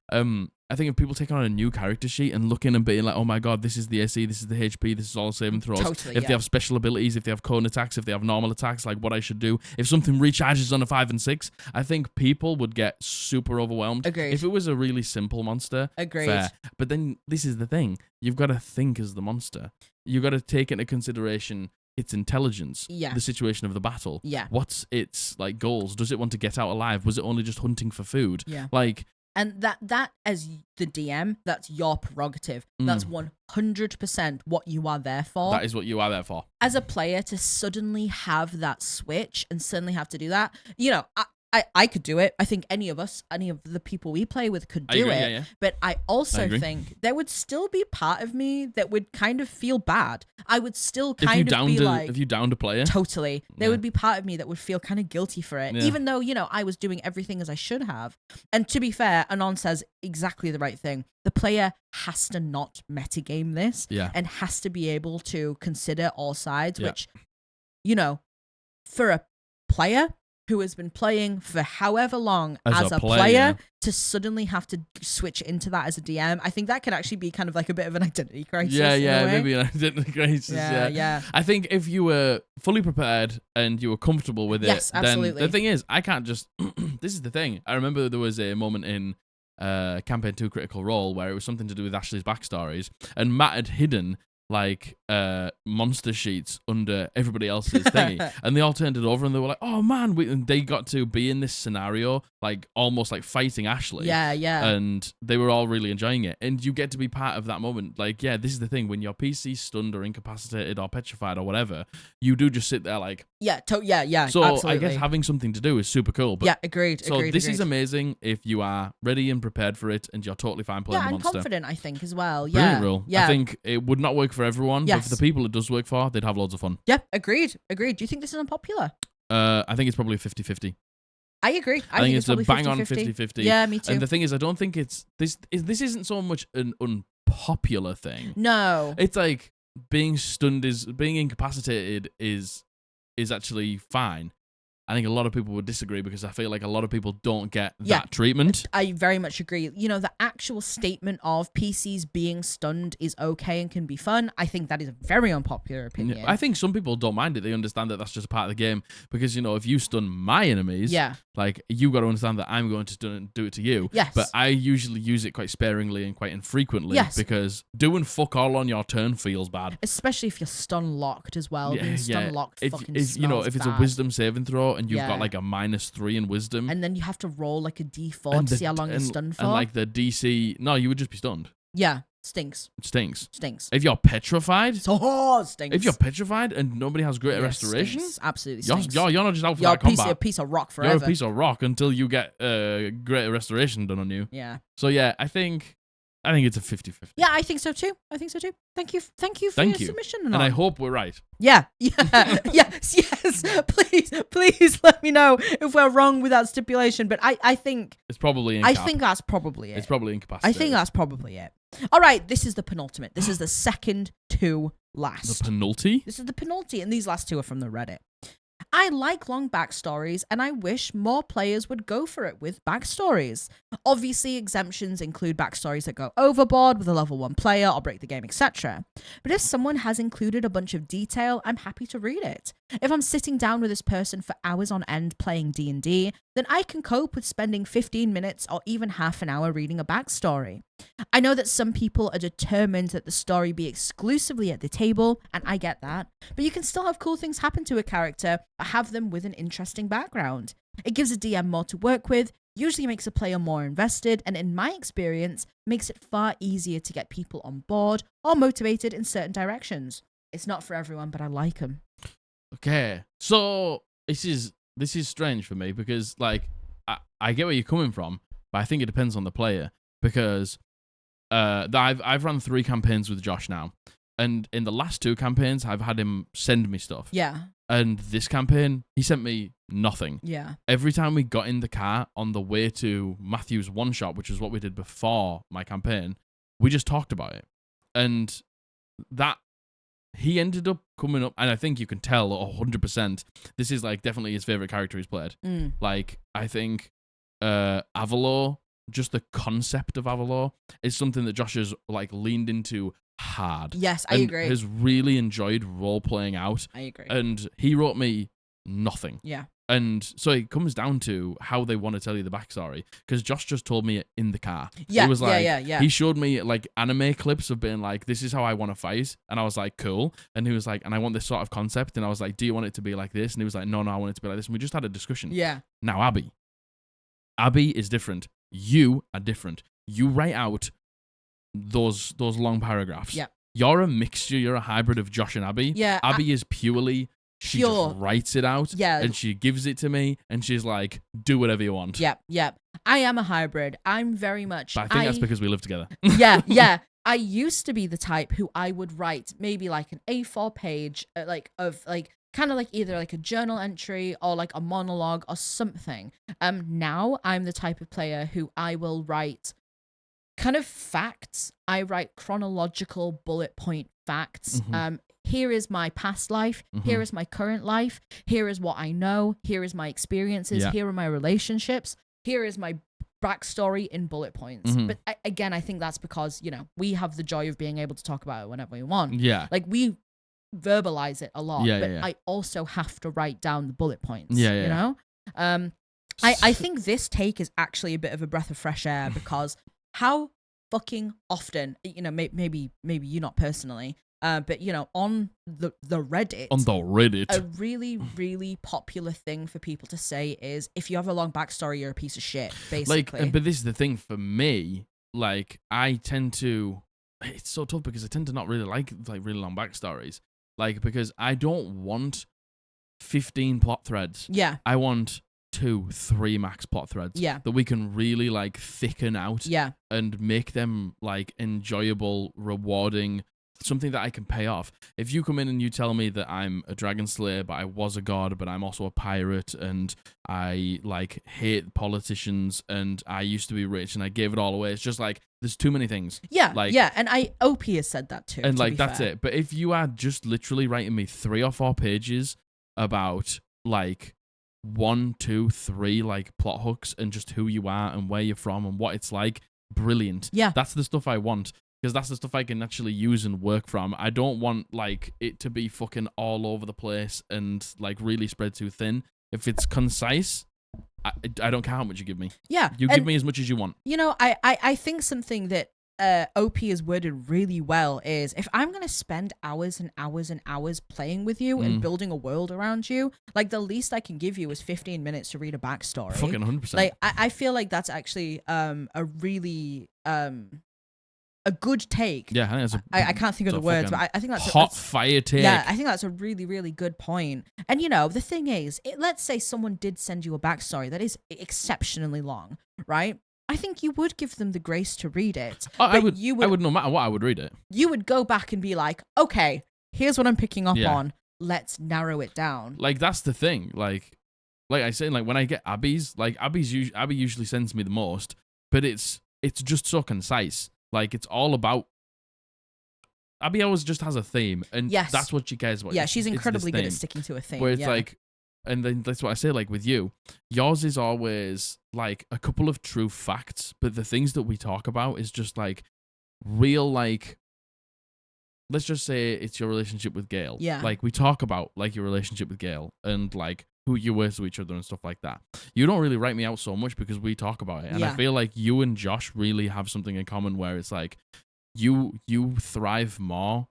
I think if people take on a new character sheet and looking and being like, oh my god, this is the SE, this is the HP, this is all saving throws. Totally, if yeah. they have special abilities, if they have cone attacks, if they have normal attacks, like what I should do. If something recharges on a 5 and 6, I think people would get super overwhelmed. Agreed. If it was a really simple monster, Agreed. fair. But then this is the thing. You've got to think as the monster. You've got to take into consideration its intelligence, Yeah. the situation of the battle. Yeah. What's its like goals? Does it want to get out alive? Was it only just hunting for food? Yeah. Like, And that as the DM, that's your prerogative. That's 100% what you are there for. that is what you are there for. As a player, to suddenly have that switch and suddenly have to do that, I could do it. I think any of the people we play with could do agree, it. yeah. But I also agree. think there would still be part of me that would kind of feel bad. I would still If kind of be like, if you downed a player, totally. There Yeah. would be part of me that would feel kind of guilty for it, Yeah. even though, I was doing everything as I should have. And to be fair, Anon says exactly the right thing. The player has to not metagame this yeah, and has to be able to consider all sides, Yeah. which, for a player, who has been playing for however long As as a a player. player to suddenly have to switch into that as a DM. I think that could actually be kind of like a bit of an identity crisis. Yeah, in a way. maybe an identity crisis. Yeah. I think if you were fully prepared and you were comfortable with it, Yes, absolutely. then the thing is, I can't just. This is the thing. I remember there was a moment in Campaign 2 Critical Role where it was something to do with Ashley's backstories, and Matt had hidden like monster sheets under everybody else's thingy, and they all turned it over and they were like, oh man, and they got to be in this scenario like almost like fighting Ashley, and they were all really enjoying it, and you get to be part of that moment. Like, yeah, this is the thing, when your PC's stunned or incapacitated or petrified or whatever, you do just sit there like, yeah, so absolutely. I guess having something to do is super cool. But agreed. This is amazing if you are ready and prepared for it and you're totally fine playing the and monster. confident, I think, as well. Brilliant rule. Yeah. I think it would not work for everyone, but Yes. for the people it does work for, they'd have loads of fun. Yeah, agreed. Do you think this is unpopular? I think it's probably 50-50. I agree. I think it's a probably bang on 50-50. 50-50. Yeah, me too. And the thing is, I don't think it's this isn't so much an unpopular thing. No. It's like being incapacitated is actually fine. I think a lot of people would disagree because I feel like a lot of people don't get that treatment. I very much agree. You know, the actual statement of PCs being stunned is okay and can be fun. I think that is a very unpopular opinion. I think some people don't mind it. They understand that that's just a part of the game because, you know, if you stun my enemies, like, you got to understand that I'm going to do it to you. Yes. But I usually use it quite sparingly and quite infrequently because doing fuck all on your turn feels bad. Especially if you're stun locked as well. Being stun locked fucking smells you know, if it's bad. a wisdom saving throw and you've got like a -3 in wisdom, and then you have to roll like a D4 to see how long you're stunned for. And like the DC, no, you would just be stunned. Yeah, stinks. It stinks. Stinks. If you're petrified, stinks. If you're petrified and nobody has greater restoration, stinks. Absolutely stinks. You're not just out for that combat. You're a piece of rock forever. You're a piece of rock until you get greater restoration done on you. Yeah. So yeah, I think it's a 50-50. Yeah, I think so too. Thank you for your submission. And I hope we're right. Yeah. Yes. Please let me know if we're wrong with that stipulation. But I think it's probably I think that's probably it. It's probably incapacitated. I think that's probably it. All right, this is the penultimate. This is the second to last. The penulti? This is the penulti, and these last two are from the Reddit. I like long backstories, and I wish more players would go for it with backstories. Obviously, exemptions include backstories that go overboard with a level 1 player or break the game, etc. But if someone has included a bunch of detail, I'm happy to read it. If I'm sitting down with this person for hours on end playing D&D, then I can cope with spending 15 minutes or even half an hour reading a backstory. I know that some people are determined that the story be exclusively at the table, and I get that, but you can still have cool things happen to a character or have them with an interesting background. It gives a DM more to work with, usually makes a player more invested, and in my experience, makes it far easier to get people on board or motivated in certain directions. It's not for everyone, but I like them. Okay, so this is strange for me because, like, I get where you're coming from, but I think it depends on the player because I've run 3 campaigns with Josh now, and in the last 2 campaigns, I've had him send me stuff. Yeah. And this campaign, he sent me nothing. Yeah. Every time we got in the car on the way to Matthew's one-shot, which is what we did before my campaign, we just talked about it. And that, he ended up coming up, and I think you can tell 100%, this is like definitely his favorite character he's played. Like, I think Avalor, just the concept of Avalor is something that Josh has like leaned into hard. Yes, I agree. Has really enjoyed role playing out. I agree. And he wrote me nothing. Yeah. And so it comes down to how they want to tell you the backstory. Because Josh just told me it in the car. Yeah, it was like, yeah. He showed me like anime clips of being like, this is how I want to fight. And I was like, cool. And he was like, and I want this sort of concept. And I was like, do you want it to be like this? And he was like, no, I want it to be like this. And we just had a discussion. Yeah. Now, Abby is different. You are different. You write out those long paragraphs. Yeah. You're a mixture. You're a hybrid of Josh and Abby. Yeah. Abby is purely... She Pure. just writes it out, and she gives it to me, and she's like, do whatever you want. Yep. I am a hybrid. I'm very much... But I think that's because we live together. Yeah. I used to be the type who I would write maybe like an A4 page, kind of like either like a journal entry or like a monologue or something. Now I'm the type of player who I will write kind of facts. I write chronological bullet point facts. here is my past life, here is my current life, here is what I know, here is my experiences, here are my relationships, here is my backstory in bullet points. But again, I think that's because, you know, we have the joy of being able to talk about it whenever we want. Yeah. Like, we verbalize it a lot, but yeah. I also have to write down the bullet points, Yeah. you know? I think this take is actually a bit of a breath of fresh air because how fucking often, you know, maybe you not personally, but, you know, on the Reddit. A really, really popular thing for people to say is, if you have a long backstory, you're a piece of shit, basically. Like, but this is the thing for me. Like, I tend to... It's so tough because I tend to not really like really long backstories. Like, because I don't want 15 plot threads. Yeah. I want 2-3 max plot threads. Yeah. That we can really, like, thicken out. Yeah. And make them, like, enjoyable, rewarding, something that I can pay off. If you come in and you tell me that I'm a dragon slayer, but I was a god, but I'm also a pirate, and I, like, hate politicians, and I used to be rich, and I gave it all away, it's just like, there's too many things. Yeah, like, yeah, and OP has said that too. And, like, that's it. But if you are just literally writing me 3 or 4 pages about, like, 1, 2, 3, like, plot hooks, and just who you are, and where you're from, and what it's like, brilliant. Yeah. That's the stuff I want. Because that's the stuff I can actually use and work from. I don't want, like, it to be fucking all over the place and, like, really spread too thin. If it's concise, I don't care how much you give me. Yeah. You give me as much as you want. You know, I think something that OP has worded really well is, if I'm going to spend hours and hours and hours playing with you and building a world around you, like, the least I can give you is 15 minutes to read a backstory. Fucking 100%. Like, I feel like that's actually a really... a good take. Yeah, I think that's I can't think of the words, but I think that's hot fire take. Yeah, I think that's a really, really good point. And, you know, the thing is, let's say someone did send you a backstory that is exceptionally long, right? I think you would give them the grace to read it. I would, no matter what, I would read it. You would go back and be like, okay, here's what I'm picking up Yeah. on. Let's narrow it down. Like, that's the thing. Like I said, like, when I get Abby's, like, Abby usually sends me the most, but it's just so concise. Like, it's all about... Abby always just has a theme, and that's what she cares about. Yeah, she's incredibly good at sticking to a theme. Where it's like... And then that's what I say, like, with you. Yours is always, like, a couple of true facts, but the things that we talk about is just, like, real, like... Let's just say it's your relationship with Gail. Yeah. Like, we talk about, like, your relationship with Gail, and, like, who you were to each other and stuff like that. You don't really write me out so much because we talk about it. And I feel like you and Josh really have something in common where it's like you thrive more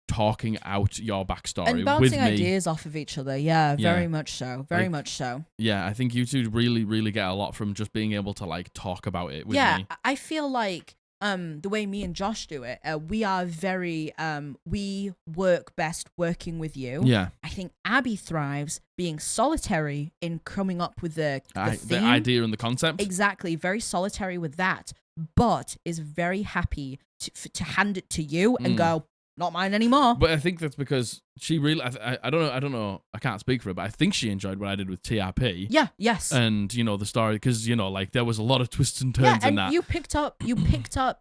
talking out your backstory and with bouncing me. ideas off of each other. Yeah, very much so. Very much so. Yeah, I think you two really, really get a lot from just being able to, like, talk about it with me. Yeah, I feel like the way me and Josh do it, we are very, we work best working with you. Yeah. I think Abby thrives being solitary in coming up with the theme. The idea and the concept. Exactly, very solitary with that, but is very happy to hand it to you and go, not mine anymore. But I think that's because she really, I don't know, I can't speak for her, but I think she enjoyed what I did with TRP. Yeah, yes. And, you know, the story, because, you know, like, there was a lot of twists and turns in that. You picked up,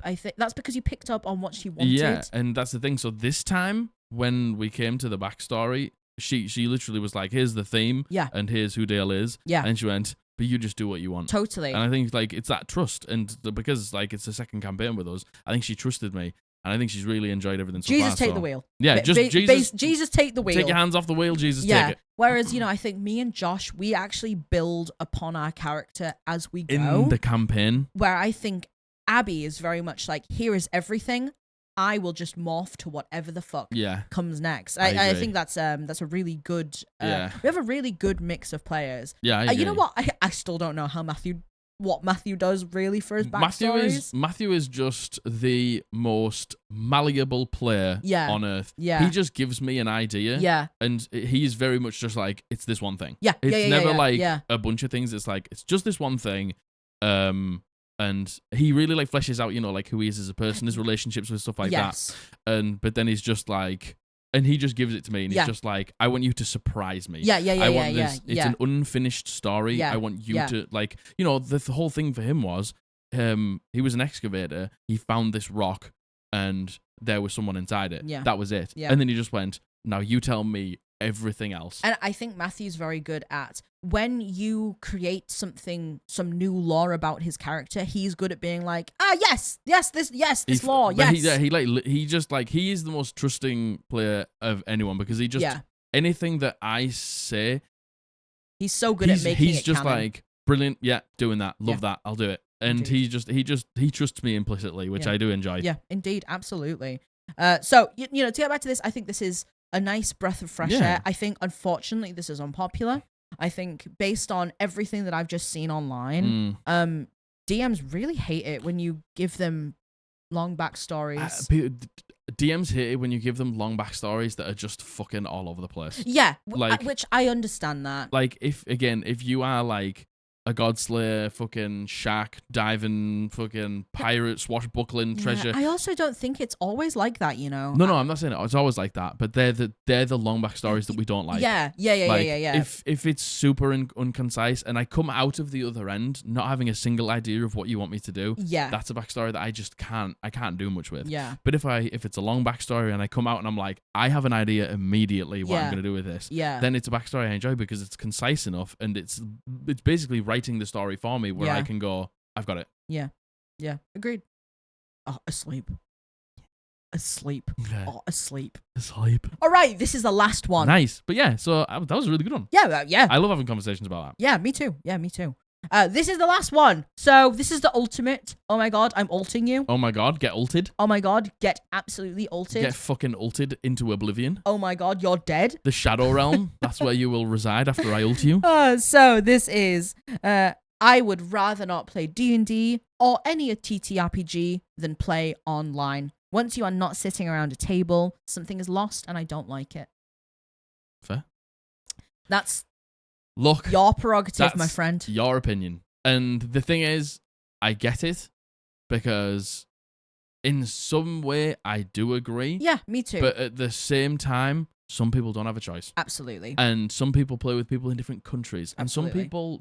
I think, that's because you picked up on what she wanted. Yeah, and that's the thing. So this time, when we came to the backstory, she literally was like, here's the theme, and here's who Dale is. Yeah. And she went, but you just do what you want. Totally. And I think, like, it's that trust, and because, like, it's the second campaign with us, I think she trusted me. And I think she's really enjoyed everything so far. Jesus, take the wheel. Yeah, just Jesus. Jesus, take the wheel. Take your hands off the wheel, Jesus, take it. Whereas, you know, I think me and Josh, we actually build upon our character as we go. In the campaign. Where I think Abby is very much like, here is everything. I will just morph to whatever the fuck comes next. I think that's a really good... we have a really good mix of players. Yeah, I agree. You know what? I still don't know what Matthew does really for his backstories. Matthew is just the most malleable player on Earth. Yeah. He just gives me an idea. Yeah. And he's very much just like, it's this one thing. Yeah. It's never a bunch of things. It's like, it's just this one thing. And he really, like, fleshes out, you know, like, who he is as a person, his relationships with stuff like that. But then he's just like, and he just gives it to me, and he's just like, I want you to surprise me. I want this. It's an unfinished story. Yeah. I want you to, like, you know, the whole thing for him was, he was an excavator. He found this rock, and there was someone inside it. Yeah. That was it. Yeah. And then he just went, now you tell me everything else. And I think Matthew's very good at when you create some new lore about his character, he's good at being like, this lore, yes. He is the most trusting player of anyone because he just, anything that I say, he's so good at making it he's just canon. like, brilliant, doing that, love that, I'll do it. And indeed. he trusts me implicitly, which I do enjoy. Yeah, indeed, absolutely. So, to get back to this, I think this is a nice breath of fresh air. I think, unfortunately, this is unpopular. I think based on everything that I've just seen online, DMs really hate it when you give them long backstories. DMs hate it when you give them long backstories that are just fucking all over the place. Yeah, which I understand that. Like, if you are like a godslayer, fucking shark diving, fucking pirate swashbuckling treasure. I also don't think it's always like that, No, I'm not saying it's always like that, but they're the long backstories that we don't like. Yeah. If it's super unconcise and I come out of the other end not having a single idea of what you want me to do, that's a backstory that I just can't do much with. Yeah. But if it's a long backstory and I come out and I'm like, I have an idea immediately what I'm gonna do with this, then it's a backstory I enjoy because it's concise enough and it's basically writing the story for me where I can go, I've got it. Yeah. Agreed. Oh, asleep. Okay. Oh, asleep. All right, this is the last one. Nice. But so that was a really good one. Yeah. I love having conversations about that. Yeah, me too. This is the last one. So this is the ultimate. Oh my god, I'm ulting you. Oh my god, get ulted. Oh my god, get absolutely ulted. Get fucking ulted into oblivion. Oh my god, you're dead. The Shadow Realm. That's where you will reside after I ult you. So this is I would rather not play D&D or any TTRPG than play online. Once you are not sitting around a table, something is lost and I don't like it. Fair. That's Look, your prerogative, my friend. Your opinion. And the thing is, I get it because in some way I do agree. Yeah, me too. But at the same time, some people don't have a choice. Absolutely. And some people play with people in different countries. And some people,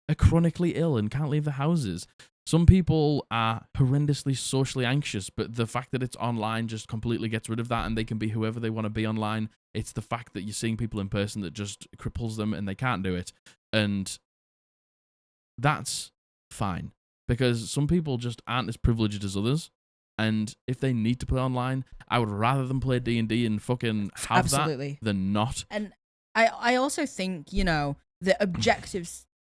are chronically ill and can't leave their houses. Some people are horrendously socially anxious, but the fact that it's online just completely gets rid of that and they can be whoever they want to be online. It's the fact that you're seeing people in person that just cripples them and they can't do it. And that's fine because some people just aren't as privileged as others. And if they need to play online, I would rather them play D&D and fucking have that than not. And I also think, the objective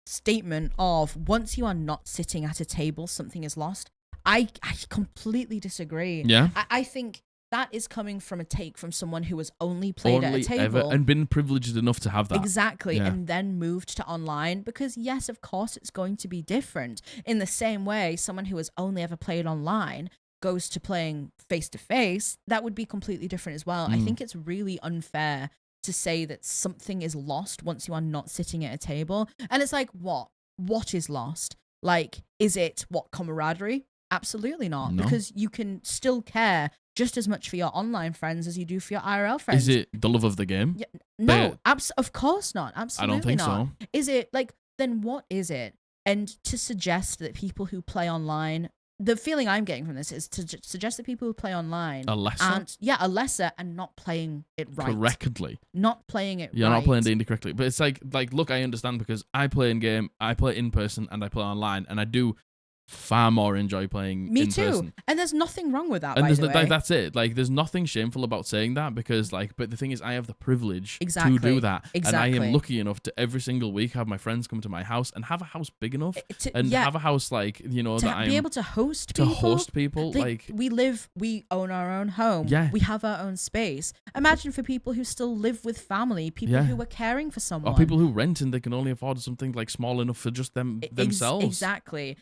statement of once you are not sitting at a table, something is lost. I completely disagree. Yeah. I think that is coming from a take from someone who has only played at a table. And been privileged enough to have that. Exactly. Yeah. And then moved to online because, yes, of course, it's going to be different. In the same way, someone who has only ever played online goes to playing face-to-face, that would be completely different as well. I think it's really unfair to say that something is lost once you are not sitting at a table. And it's like, what? What is lost? Like, is it camaraderie? Absolutely not. No. Because you can still care just as much for your online friends as you do for your IRL friends. Is it the love of the game? Yeah, no, of course not. Absolutely I don't think not. so. Is it then what is it? And to suggest that people who play online, the feeling I'm getting from this is to suggest that people who play online are lesser and not playing it right. Correctly. Not playing it right. You're not playing D&D correctly. But it's like, look, I understand because I play in game, I play in person, and I play online, and I do far more enjoy playing in person. And there's nothing wrong with that, and by the way. That's it. There's nothing shameful about saying that because, but the thing is, I have the privilege to do that. Exactly. And I am lucky enough to every single week have my friends come to my house and have a house big enough have a house that I'm be able to host people. We own our own home. Yeah. We have our own space. Imagine for people who still live with family, people who are caring for someone. Or people who rent and they can only afford something small enough for just themselves. Exactly.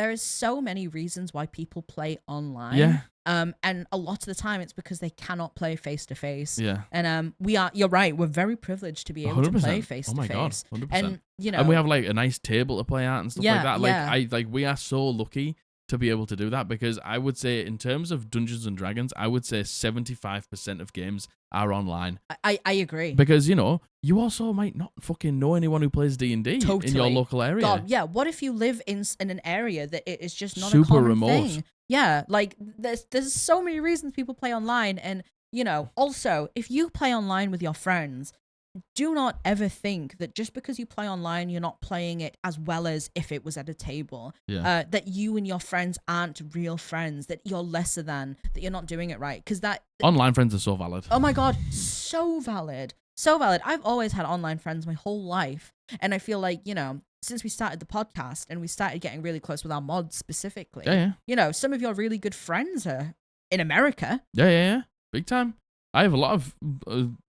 There is so many reasons why people play online. Yeah. And a lot of the time it's because they cannot play face to face. Yeah. And you're right, we're very privileged to be able 100%. To play face to face. Oh my god, 100%. And and we have a nice table to play at and stuff like that. Yeah. We are so lucky to be able to do that because I would say in terms of Dungeons and Dragons, I would say 75% of games are online. I agree. Because, you also might not fucking know anyone who plays D&D in your local area. God, yeah. What if you live in an area that it is just not super a common remote thing? Yeah, like there's so many reasons people play online, and also if you play online with your friends, do not ever think that just because you play online, you're not playing it as well as if it was at a table. Yeah. That you and your friends aren't real friends, that you're lesser than, that you're not doing it right. Because Online friends are so valid. oh my God, so valid. So valid. I've always had online friends my whole life. And I feel like, since we started the podcast and we started getting really close with our mods specifically, Yeah. some of your really good friends are in America. Yeah. Big time. I have a lot of,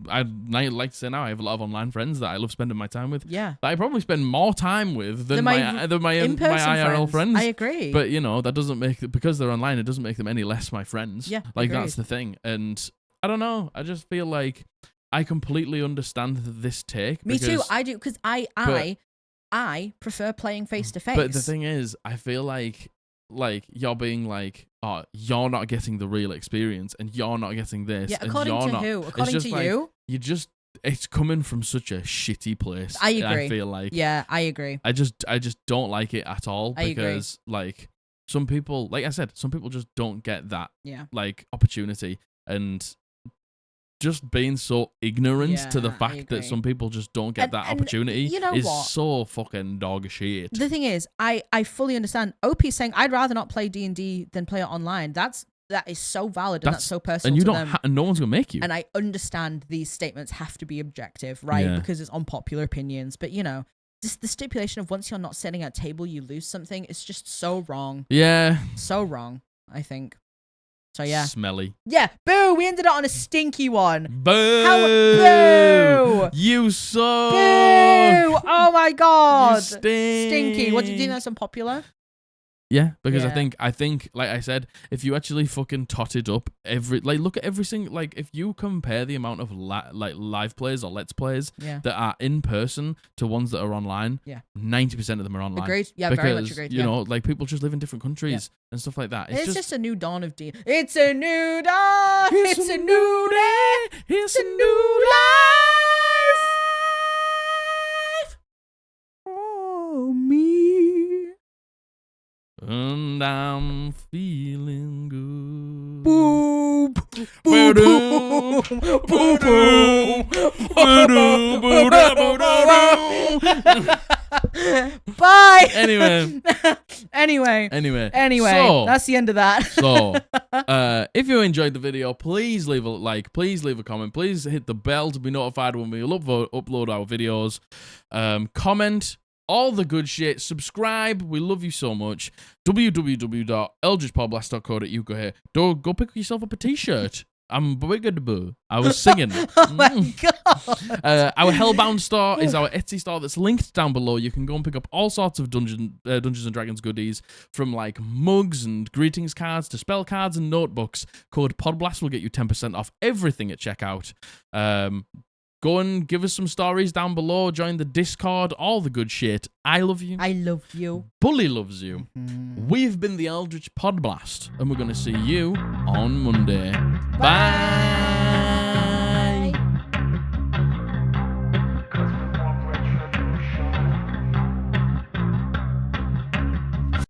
I'd like to say now, I have a lot of online friends that I love spending my time with. Yeah. That I probably spend more time with than my in-person IRL friends. I agree. But, that doesn't make, because they're online, it doesn't make them any less my friends. Yeah. Like, agreed. that's the thing. And I don't know. I just feel like I completely understand this take. Me too. I do. Because I prefer playing face to face. But the thing is, I feel like you're being like, oh, you're not getting the real experience, and you're not getting this. Yeah, and according you're to not. who? According It's to just you? You just, it's coming from such a shitty place. I agree. I feel like. Yeah, I agree. I just don't like it at all I agree. because like some people, like I said, some people just don't get that like opportunity, and just being so ignorant to the Yeah, I fact that agree. some people just don't get that opportunity you know is what? so fucking dog shit. The thing is, I fully understand. OP saying I'd rather not play D&D than play it online. That is so valid, and that's so personal and you to don't them. and no one's gonna make you. And I understand these statements have to be objective, right? Yeah. Because it's unpopular opinions. But just the stipulation of once you're not sitting at a table, you lose something. It's just so wrong. Yeah. So wrong, I think. So yeah. Smelly. Yeah. Boo! We ended it on a stinky one. Boo! Boo! You suck! Boo! Oh my God! You stink. Stinky. What do you think that's unpopular? Yeah, because Yeah. I think, like I said, if you actually fucking tot it up look at every single, like, if you compare the amount of live plays or let's plays Yeah. that are in person to ones that are online, 90% of them are online. Agreed. Yeah, because, very much agreed. you know, like, people just live in different countries and stuff like that. It's just a new dawn of D. It's a new dawn. It's a new day. It's a new life. Oh, me. And I'm feeling good. Boop. Ba-doom. Bye. Anyway. Anyway, that's the end of that. So, if you enjoyed the video, please leave a like, please leave a comment, please hit the bell to be notified when we upload our videos. Comment, all the good shit. Subscribe. We love you so much. www.eldritchpodblast.co.uk here. Go pick yourself up a t-shirt. I'm wicked. I was singing. Oh my God. Our Hellbound store is our Etsy store that's linked down below. You can go and pick up all sorts of Dungeons and Dragons goodies, from like mugs and greetings cards to spell cards and notebooks. Code Podblast will get you 10% off everything at checkout. Go and give us some stories down below. Join the Discord. All the good shit. I love you. I love you. Bully loves you. We've been the Eldritch Podblast, and we're going to see you on Monday. Bye.